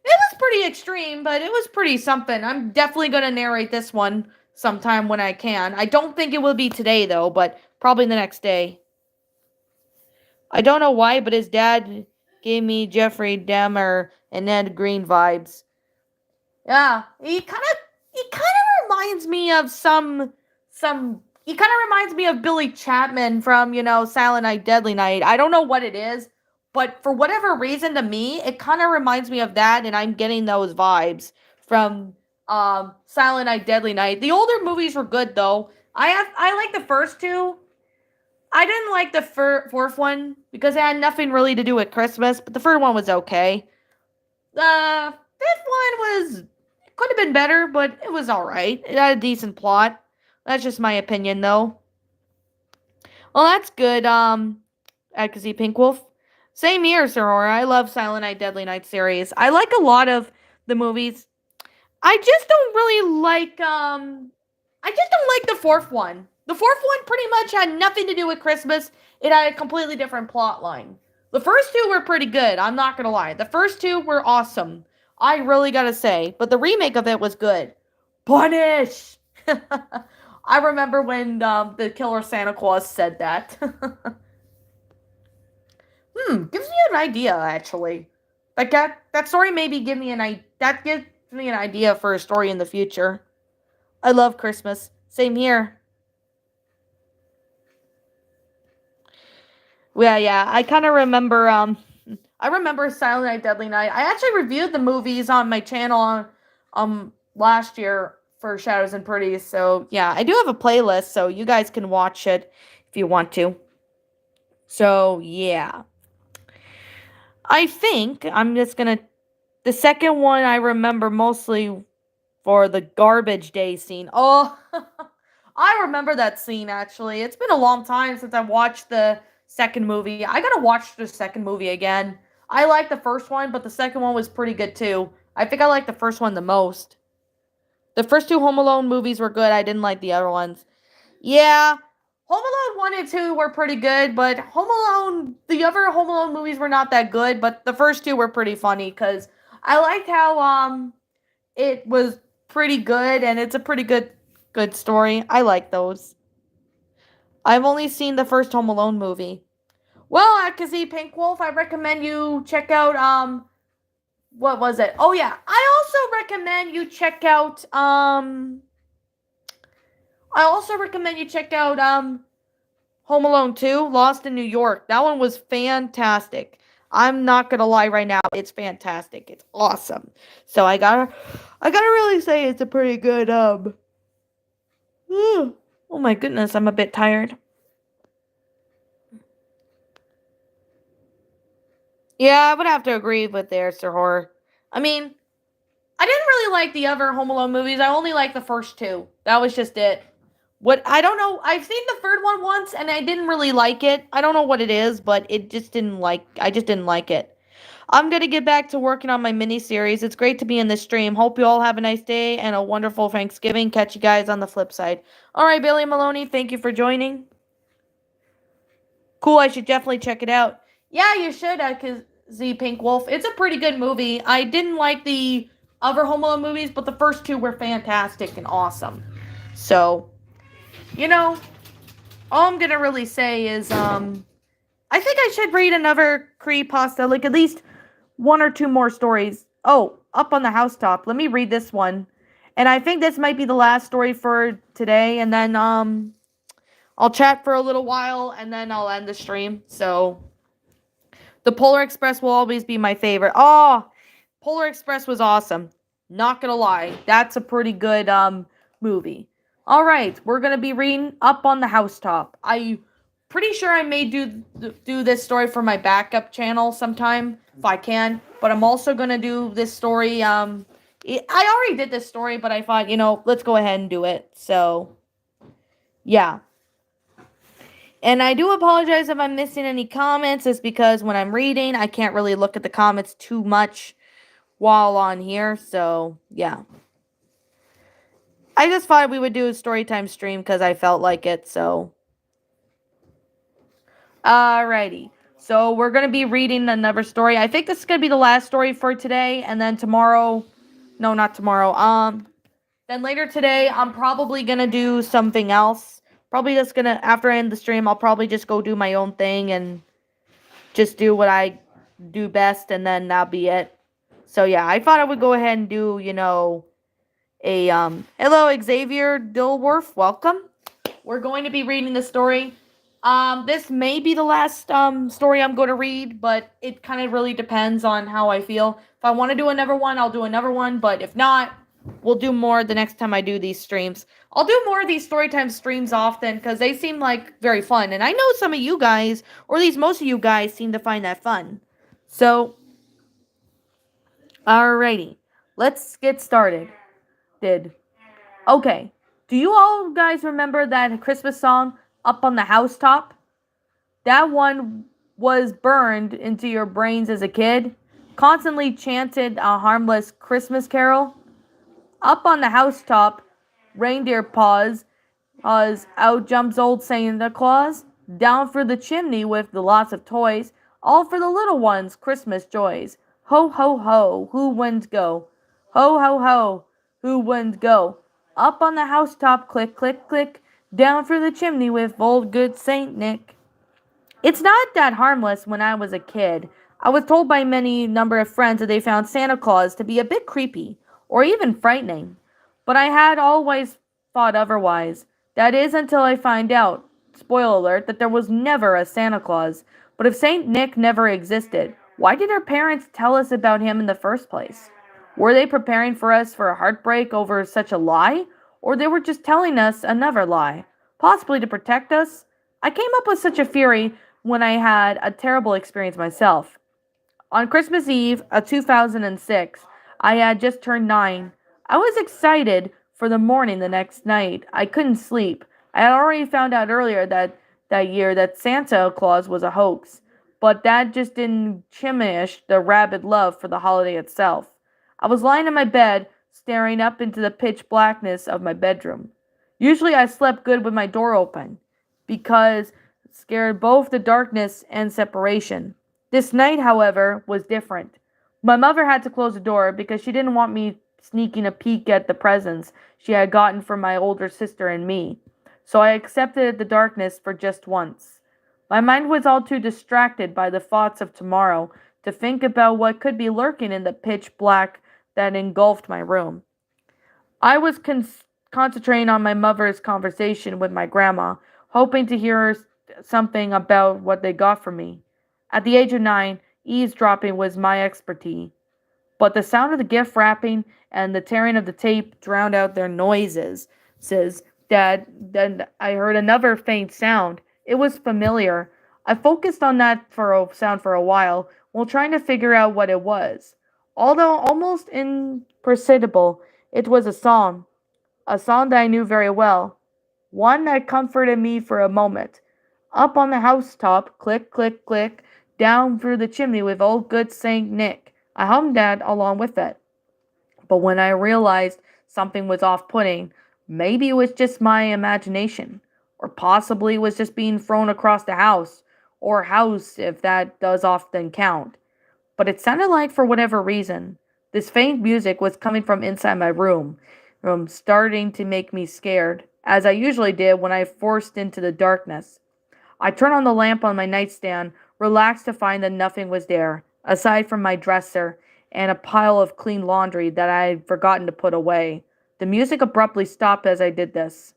It was pretty extreme, but it was pretty something. I'm definitely going to narrate this one sometime when I can. I don't think it will be today, though, but probably the next day. I don't know why, but his dad gave me Jeffrey Dahmer and Ed Green vibes. Yeah, he kind of reminds me of he kind of reminds me of Billy Chapman from, Silent Night, Deadly Night. I don't know what it is, but for whatever reason to me, it kind of reminds me of that, and I'm getting those vibes from Silent Night, Deadly Night. The older movies were good though. I like the first two. I didn't like the fourth one because it had nothing really to do with Christmas, but the third one was okay. The fifth one was could have been better, but it was all right. It had a decent plot. That's just my opinion, though. Well, that's good. Advocacy Pink Wolf. Same here, Sir Horror. I love Silent Night, Deadly Night series. I like a lot of the movies. I just don't really like I just don't like the fourth one. The fourth one pretty much had nothing to do with Christmas. It had a completely different plot line. The first two were pretty good, I'm not gonna lie. The first two were awesome. I really gotta say. But the remake of it was good. Punish! I remember when the killer Santa Claus said that. Gives me an idea actually. Like that story maybe give me that gives me an idea for a story in the future. I love Christmas. Same here. Yeah. I kind of remember I remember Silent Night Deadly Night. I actually reviewed the movies on my channel last year for Shadows and Pretties. So, yeah, I do have a playlist so you guys can watch it if you want to. So, yeah. I think I'm just going to the second one I remember mostly for the garbage day scene. Oh, I remember that scene actually. It's been a long time since I watched the second movie. I gotta watch the second movie again. I like the first one, but the second one was pretty good too. I think I like the first one the most. The first two Home Alone movies were good. I didn't like the other ones. Yeah, Home Alone 1 and 2 were pretty good, but the other Home Alone movies were not that good, but the first two were pretty funny because I liked how it was pretty good and it's a pretty good story. I like those. I've only seen the first Home Alone movie. Well, Advocacy Pink Wolf, I recommend you check out what was it? Oh yeah, I also recommend you check out Home Alone 2, Lost in New York. That one was fantastic. I'm not gonna lie right now, it's fantastic. It's awesome. So I gotta really say it's a pretty good oh my goodness, I'm a bit tired. Yeah, I would have to agree with there, Sir Horror. I mean, I didn't really like the other Home Alone movies. I only liked the first two. That was just it. What I don't know. I've seen the third one once and I didn't really like it. I don't know what it is, but I just didn't like it. I'm gonna get back to working on my mini series. It's great to be in this stream. Hope you all have a nice day and a wonderful Thanksgiving. Catch you guys on the flip side. Alright, Bailey Maloney, thank you for joining. Cool, I should definitely check it out. Yeah, you should, Z Pink Wolf. It's a pretty good movie. I didn't like the other Home Alone movies, but the first two were fantastic and awesome. So, all I'm gonna really say is, I think I should read another creepypasta, like at least one or two more stories. Oh, up on the housetop. Let me read this one. And I think this might be the last story for today, and then, I'll chat for a little while, and then I'll end the stream. So, the Polar Express will always be my favorite. Oh, Polar Express was awesome. Not gonna lie. That's a pretty good, movie. Alright, we're gonna be reading Up on the Housetop. I'm pretty sure I may do this story for my backup channel sometime, if I can. But I'm also gonna do this story, I already did this story, but I thought, let's go ahead and do it. So, yeah. And I do apologize if I'm missing any comments. It's because when I'm reading, I can't really look at the comments too much while on here. So, yeah. I just thought we would do a Storytime stream because I felt like it. So, alrighty. So, we're going to be reading another story. I think this is going to be the last story for today. And then tomorrow, no, not tomorrow. Then later today, I'm probably going to do something else. Probably just gonna, after I end the stream, I'll probably just go do my own thing and just do what I do best, and then that'll be it. So yeah, I thought I would go ahead and do, a, hello Xavier Dilworth, welcome. We're going to be reading the story. This may be the last, story I'm going to read, but it kind of really depends on how I feel. If I want to do another one, I'll do another one, but if not, we'll do more the next time I do these streams. I'll do more of these Storytime streams often because they seem like very fun. And I know some of you guys, or at least most of you guys, seem to find that fun. So, alrighty. Let's get started. Okay. Do you all guys remember that Christmas song, Up on the Housetop? That one was burned into your brains as a kid. Constantly chanted a harmless Christmas carol. Up on the housetop, reindeer paws, out jumps old Santa Claus. Down through the chimney with the lots of toys, all for the little ones' Christmas joys. Ho, ho, ho, who wouldn't go? Ho, ho, ho, who wouldn't go? Up on the housetop, click, click, click. Down through the chimney with old good Saint Nick. It's not that harmless when I was a kid. I was told by many number of friends that they found Santa Claus to be a bit creepy, or even frightening. But I had always thought otherwise. That is until I find out, spoiler alert, that there was never a Santa Claus. But if Saint Nick never existed, why did our parents tell us about him in the first place? Were they preparing for us for a heartbreak over such a lie? Or they were just telling us another lie, possibly to protect us? I came up with such a theory when I had a terrible experience myself. On Christmas Eve of 2006, I had just turned 9. I was excited for the morning the next night. I couldn't sleep. I had already found out earlier that year that Santa Claus was a hoax, but that just didn't diminish the rabid love for the holiday itself. I was lying in my bed, staring up into the pitch blackness of my bedroom. Usually I slept good with my door open, because scared both the darkness and separation. This night, however, was different. My mother had to close the door because she didn't want me sneaking a peek at the presents she had gotten for my older sister and me. So I accepted the darkness for just once. My mind was all too distracted by the thoughts of tomorrow to think about what could be lurking in the pitch black that engulfed my room. I was concentrating on my mother's conversation with my grandma, hoping to hear something about what they got for me. At the age of 9, eavesdropping was my expertise, but the sound of the gift wrapping and the tearing of the tape drowned out their noises. Says Dad, then I heard another faint sound. It was familiar. I focused on that for a sound for a while, while trying to figure out what it was. Although almost imperceptible, it was a song that I knew very well, one that comforted me for a moment. Up on the housetop, click, click, click, down through the chimney with old good Saint Nick. I hummed that along with it. But when I realized something was off putting, maybe it was just my imagination, or possibly it was just being thrown across the house, or house if that does often count. But it sounded like, for whatever reason, this faint music was coming from inside my room, starting to make me scared, as I usually did when I forced into the darkness. I turned on the lamp on my nightstand, relaxed to find that nothing was there, aside from my dresser and a pile of clean laundry that I had forgotten to put away. The music abruptly stopped as I did this.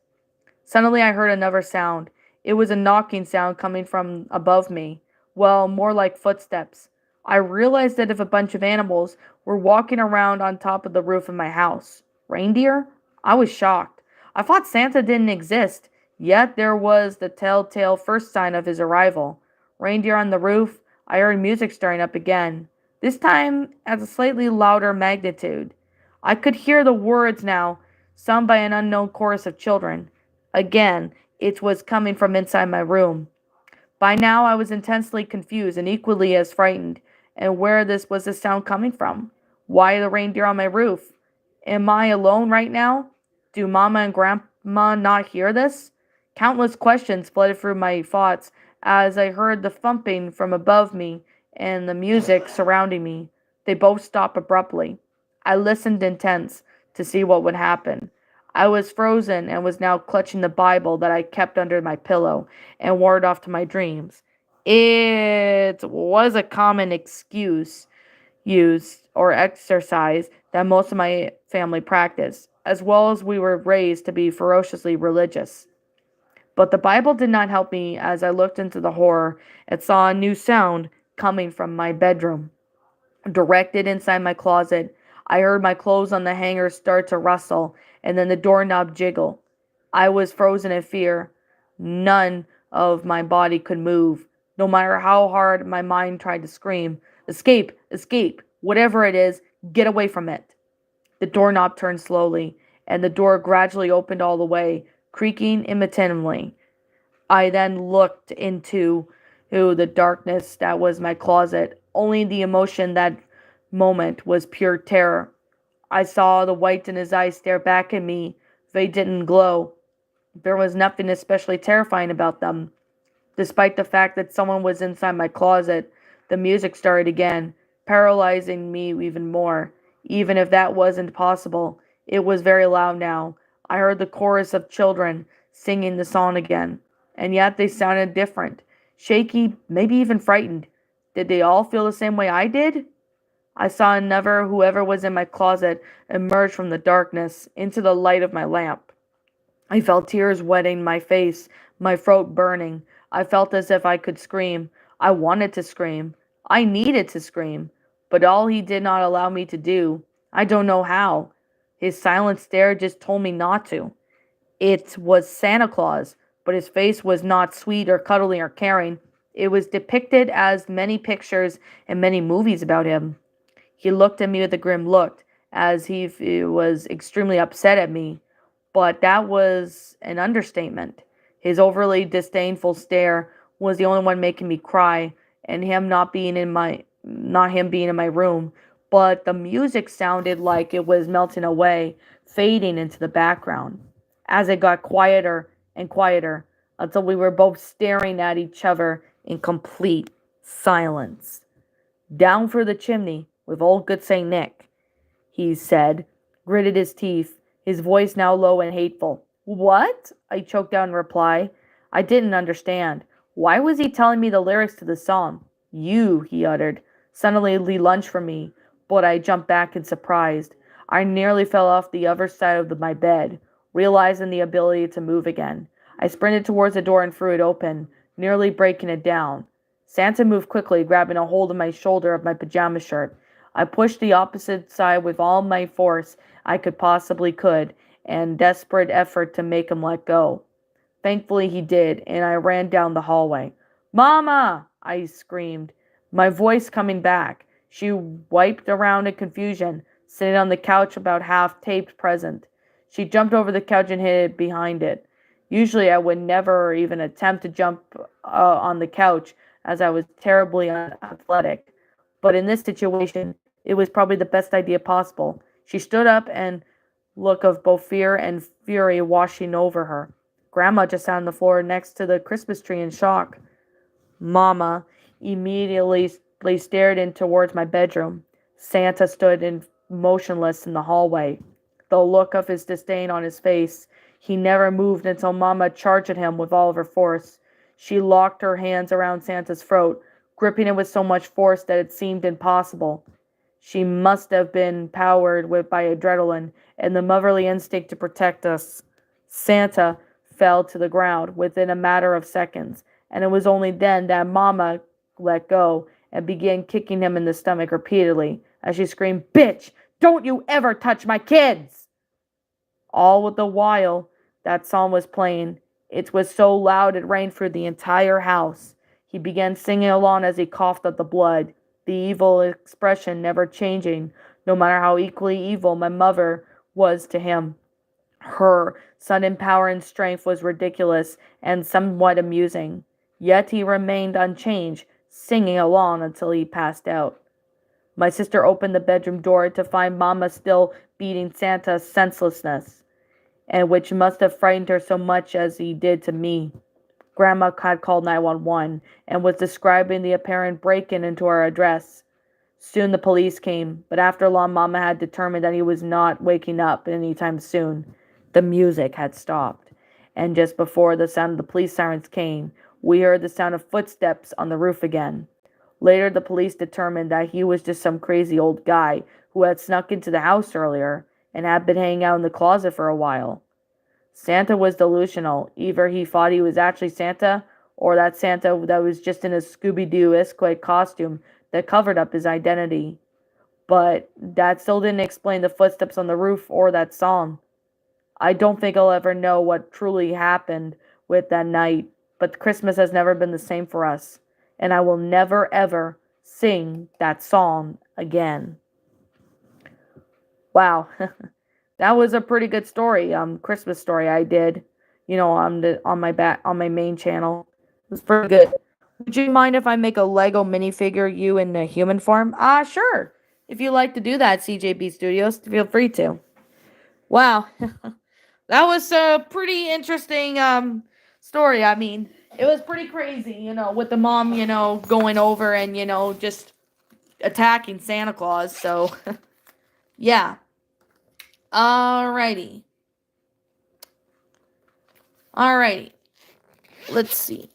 Suddenly I heard another sound. It was a knocking sound coming from above me. Well, more like footsteps. I realized that if a bunch of animals were walking around on top of the roof of my house. Reindeer? I was shocked. I thought Santa didn't exist, yet there was the telltale first sign of his arrival. Reindeer on the roof. I heard music stirring up again, this time at a slightly louder magnitude. I could hear the words now, sung by an unknown chorus of children. Again, it was coming from inside my room. By now I was intensely confused and equally as frightened. And where this was the sound coming from? Why the reindeer on my roof? Am I alone right now? Do Mama and Grandma not hear this? Countless questions flooded through my thoughts as I heard the thumping from above me and the music surrounding me. They both stopped abruptly. I listened intense to see what would happen. I was frozen and was now clutching the Bible that I kept under my pillow and wore it off to my dreams. It was a common excuse used or exercise that most of my family practiced, as well as we were raised to be ferociously religious. But the Bible did not help me as I looked into the horror and saw a new sound coming from my bedroom, directed inside my closet. I heard my clothes on the hanger start to rustle, and then the doorknob jiggle. I was frozen in fear. None of my body could move, no matter how hard my mind tried to scream. Escape! Escape! Whatever it is, get away from it. The doorknob turned slowly, and the door gradually opened all the way, creaking imitatively. I then looked into the darkness that was my closet. Only the emotion that moment was pure terror. I saw the white in his eyes stare back at me. They didn't glow. There was nothing especially terrifying about them. Despite the fact that someone was inside my closet, the music started again, paralyzing me even more. Even if that wasn't possible, it was very loud now. I heard the chorus of children singing the song again, and yet they sounded different. Shaky, maybe even frightened. Did they all feel the same way I did? I saw another whoever was in my closet emerge from the darkness into the light of my lamp. I felt tears wetting my face, my throat burning. I felt as if I could scream. I wanted to scream. I needed to scream. But all he did not allow me to do. I don't know how. His silent stare just told me not to. It was Santa Claus, but his face was not sweet or cuddly or caring. It was depicted as many pictures and many movies about him. He looked at me with a grim look, as if he was extremely upset at me. But that was an understatement. His overly disdainful stare was the only one making me cry, and not him being in my room, but the music sounded like it was melting away, fading into the background. As it got quieter and quieter, until we were both staring at each other in complete silence. Down through the chimney with old good Saint Nick, he said, gritted his teeth, his voice now low and hateful. What? I choked out in reply. I didn't understand. Why was he telling me the lyrics to the song? You, he uttered. Suddenly he lunged for me, but I jumped back in surprise. I nearly fell off the other side of my bed, realizing the ability to move again. I sprinted towards the door and threw it open, nearly breaking it down. Santa moved quickly, grabbing a hold of my shoulder of my pajama shirt. I pushed the opposite side with all my force I could, and desperate effort to make him let go. Thankfully he did, and I ran down the hallway. Mama! I screamed, my voice coming back. She wiped around in confusion, sitting on the couch about half taped present. She jumped over the couch and hid behind it. Usually I would never even attempt to jump on the couch, as I was terribly unathletic. But in this situation, it was probably the best idea possible. She stood up, and look of both fear and fury washing over her. Grandma just sat on the floor next to the Christmas tree in shock. Mama immediately stared in towards my bedroom. Santa stood motionless in the hallway, the look of his disdain on his face. He never moved until Mama charged at him with all of her force. She locked her hands around Santa's throat, gripping it with so much force that it seemed impossible. She must have been powered by adrenaline and the motherly instinct to protect us. Santa fell to the ground within a matter of seconds, and it was only then that Mama let go and began kicking him in the stomach repeatedly as she screamed, Bitch! Don't you ever touch my kids! All the while that song was playing, it was so loud it rang through the entire house. He began singing along as he coughed up the blood, the evil expression never changing, no matter how equally evil my mother was to him. Her sudden power and strength was ridiculous and somewhat amusing, yet he remained unchanged, singing along until he passed out. My sister opened the bedroom door to find Mama still beating Santa senselessness, and which must have frightened her so much as he did to me. Grandma had called 911 and was describing the apparent break-in into our address. Soon the police came, but after long Mama had determined that he was not waking up any time soon. The music had stopped, and just before the sound of the police sirens came, we heard the sound of footsteps on the roof again. Later the police determined that he was just some crazy old guy who had snuck into the house earlier and had been hanging out in the closet for a while. Santa was delusional. Either he thought he was actually Santa, or that Santa that was just in a Scooby-Doo-esque costume that covered up his identity. but that still didn't explain the footsteps on the roof or that song. I don't think I'll ever know what truly happened with that night, but Christmas has never been the same for us, and I will never ever sing that song again. Wow. That was a pretty good story, Christmas story I did, on my main channel. It was pretty good. Would you mind if I make a Lego minifigure you in a human form? Sure. If you like to do that, CJB Studios, feel free to. Wow. That was a pretty interesting story. I mean, it was pretty crazy, with the mom, going over and, just attacking Santa Claus. So, yeah. Alrighty. Alrighty. Let's see.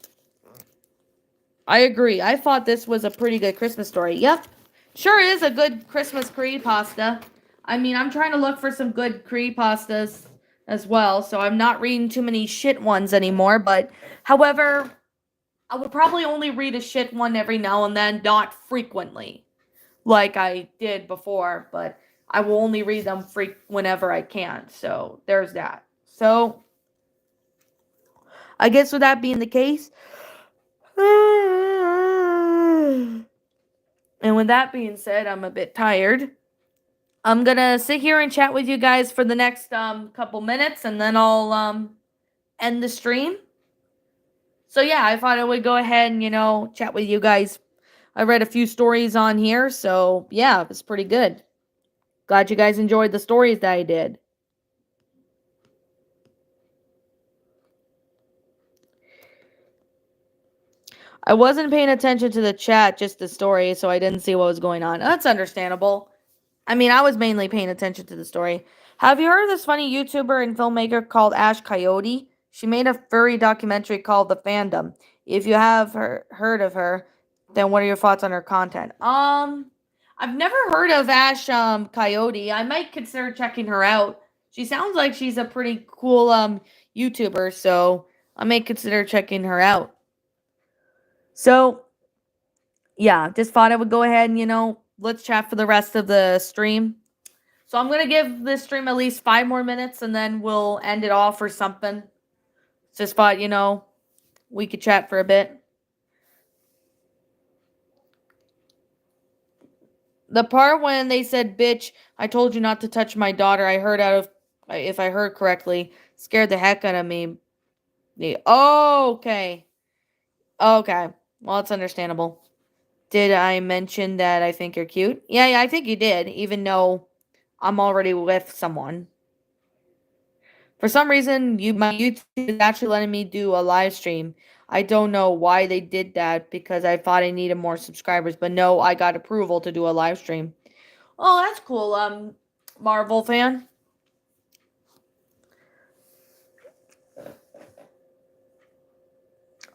I agree. I thought this was a pretty good Christmas story. Yep. Sure is a good Christmas creepypasta. I mean, I'm trying to look for some good creepypastas as well, so I'm not reading too many shit ones anymore, but however, I would probably only read a shit one every now and then, not frequently, like I did before, but I will only read them whenever I can, so there's that. So, I guess with that being the case, and with that being said, I'm a bit tired. I'm gonna sit here and chat with you guys for the next couple minutes, and then I'll end the stream. So yeah, I thought I would go ahead and chat with you guys. I read a few stories on here, so yeah, it was pretty good. Glad you guys enjoyed the stories that I did. I wasn't paying attention to the chat, just the story, so I didn't see what was going on. That's understandable. I mean, I was mainly paying attention to the story. Have you heard of this funny YouTuber and filmmaker called Ash Coyote? She made a furry documentary called The Fandom. If you have heard of her, then what are your thoughts on her content? I've never heard of Ash Coyote. I might consider checking her out. She sounds like she's a pretty cool YouTuber, so I may consider checking her out. So, yeah, just thought I would go ahead and let's chat for the rest of the stream. So I'm going to give this stream at least 5 more minutes and then we'll end it off or something. Just thought, we could chat for a bit. The part when they said, bitch, I told you not to touch my daughter, I heard if I heard correctly, scared the heck out of me. Oh, okay. Okay. Well, it's understandable. Did I mention that I think you're cute? Yeah, I think you did, even though I'm already with someone. For some reason, my YouTube is actually letting me do a live stream. I don't know why they did that because I thought I needed more subscribers, but no, I got approval to do a live stream. Oh, that's cool. Marvel fan.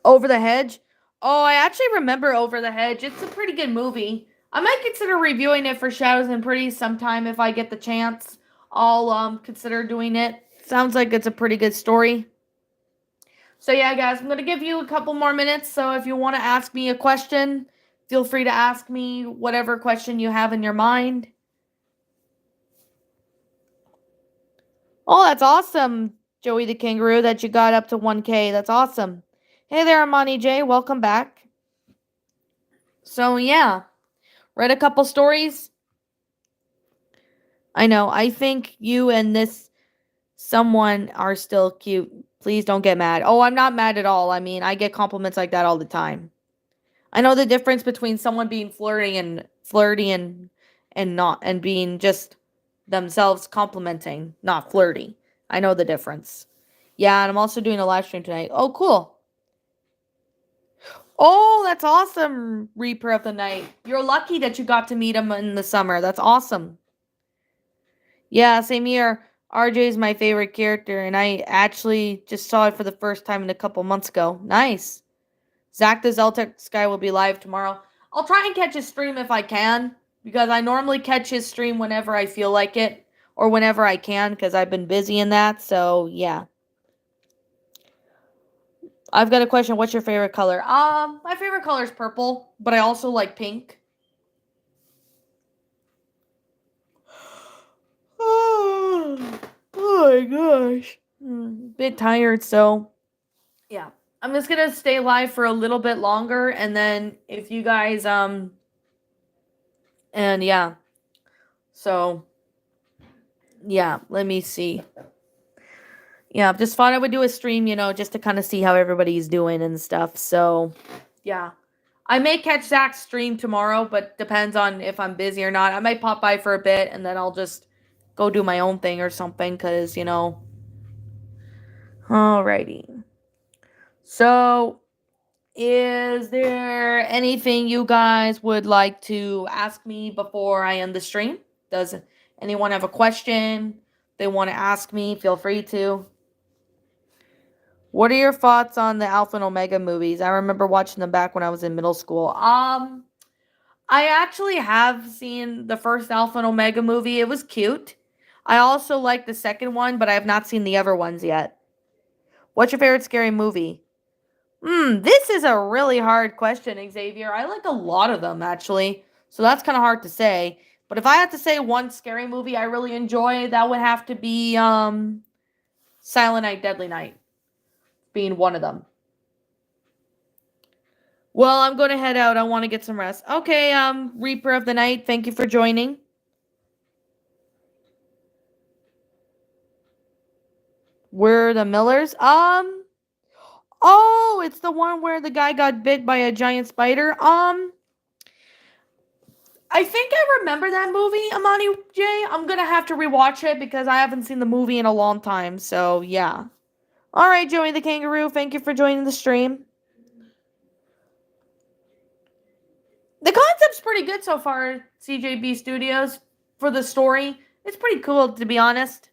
Over the Hedge. Oh, I actually remember Over the Hedge. It's a pretty good movie. I might consider reviewing it for Shadows and Pretty sometime if I get the chance. I'll consider doing it. Sounds like it's a pretty good story. So yeah, guys, I'm going to give you a couple more minutes. So if you want to ask me a question, feel free to ask me whatever question you have in your mind. Oh, that's awesome, Joey the Kangaroo, that you got up to 1K. That's awesome. Hey there, Amani J. Welcome back. So yeah, read a couple stories. I know. I think you and this someone are still cute. Please don't get mad. Oh, I'm not mad at all. I mean, I get compliments like that all the time. I know the difference between someone being flirty and not and being just themselves complimenting, not flirty. I know the difference. Yeah, and I'm also doing a live stream tonight. Oh, cool. Oh, that's awesome, Reaper of the Night. You're lucky that you got to meet him in the summer. That's awesome. Yeah, same here. RJ is my favorite character, and I actually just saw it for the first time in a couple months ago. Nice. Zach the Zeltec Sky will be live tomorrow. I'll try and catch his stream if I can, because I normally catch his stream whenever I feel like it, or whenever I can, because I've been busy in that, so yeah. I've got a question. What's your favorite color? My favorite color is purple, but I also like pink. my gosh. Bit tired, so yeah. I'm just gonna stay live for a little bit longer, and then if you guys and yeah. So yeah, let me see. Yeah, just thought I would do a stream, just to kind of see how everybody's doing and stuff. So yeah. I may catch Zach's stream tomorrow, but depends on if I'm busy or not. I might pop by for a bit and then I'll just go do my own thing or something, because, Alrighty. So, is there anything you guys would like to ask me before I end the stream? Does anyone have a question they want to ask me? Feel free to. What are your thoughts on the Alpha and Omega movies? I remember watching them back when I was in middle school. I actually have seen the first Alpha and Omega movie. It was cute. I also like the second one, but I have not seen the other ones yet. What's your favorite scary movie? This is a really hard question, Xavier. I like a lot of them, actually. So that's kind of hard to say. But if I had to say one scary movie I really enjoy, that would have to be Silent Night, Deadly Night, being one of them. Well, I'm going to head out. I want to get some rest. Okay, Reaper of the Night, thank you for joining. We're the Millers. Oh, it's the one where the guy got bit by a giant spider. I think I remember that movie, Amani J. I'm gonna have to rewatch it because I haven't seen the movie in a long time. So yeah. All right, Joey the Kangaroo. Thank you for joining the stream. The concept's pretty good so far, CJB Studios, for the story. It's pretty cool, to be honest.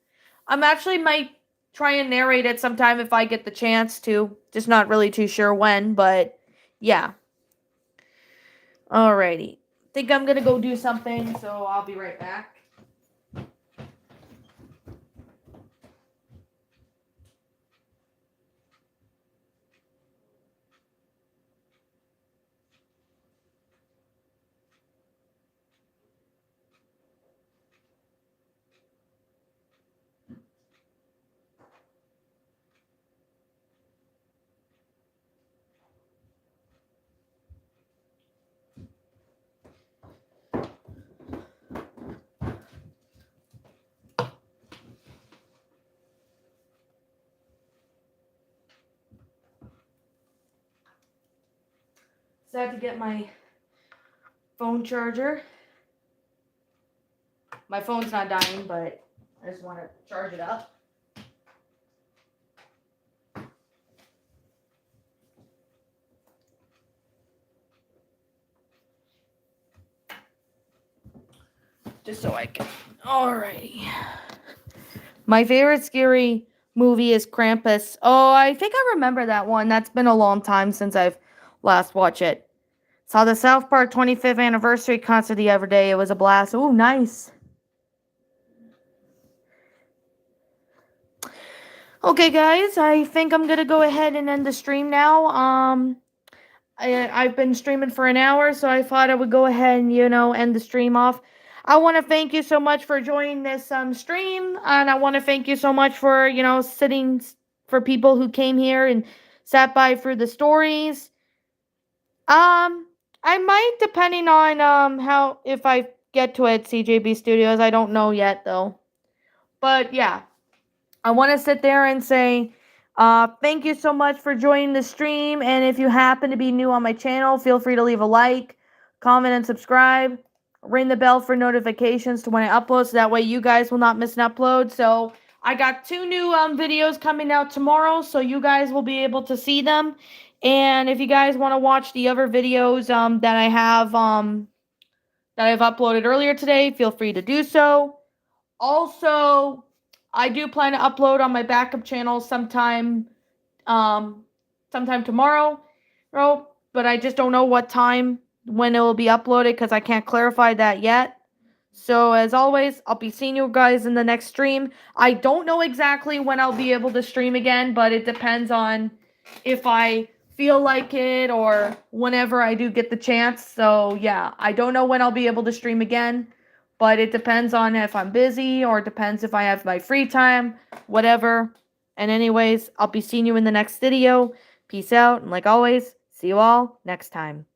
I'm actually might try and narrate it sometime if I get the chance to. Just not really too sure when, but yeah. Alrighty. Think I'm gonna go do something, so I'll be right back. So I have to get my phone charger. My phone's not dying, but I just want to charge it up. Just so I can. Alrighty. My favorite scary movie is Krampus. Oh, I think I remember that one. That's been a long time since I've last watched it. Saw the South Park 25th anniversary concert the other day. It was a blast. Oh, nice. Okay, guys, I think I'm gonna go ahead and end the stream now. I've been streaming for an hour, so I thought I would go ahead and, end the stream off. I want to thank you so much for joining this stream, and I want to thank you so much for, sitting, for people who came here and sat by for the stories. I might, depending on how, if I get to it, CJB Studios. I don't know yet, though. But yeah, I want to sit there and say thank you so much for joining the stream. And if you happen to be new on my channel, feel free to leave a like, comment, and subscribe. Ring the bell for notifications to when I upload, so that way you guys will not miss an upload. So I got 2 new videos coming out tomorrow, so you guys will be able to see them. And if you guys want to watch the other videos that I have that I've uploaded earlier today, feel free to do so. Also, I do plan to upload on my backup channel sometime tomorrow, but I just don't know what time when it will be uploaded because I can't clarify that yet. So as always, I'll be seeing you guys in the next stream. I don't know exactly when I'll be able to stream again, but it depends on if I feel like it or whenever I do get the chance. So yeah, I don't know when I'll be able to stream again, But it depends on if I'm busy or it depends if I have my free time, whatever. And anyways, I'll be seeing you in the next video. Peace out. And like always, see you all next time.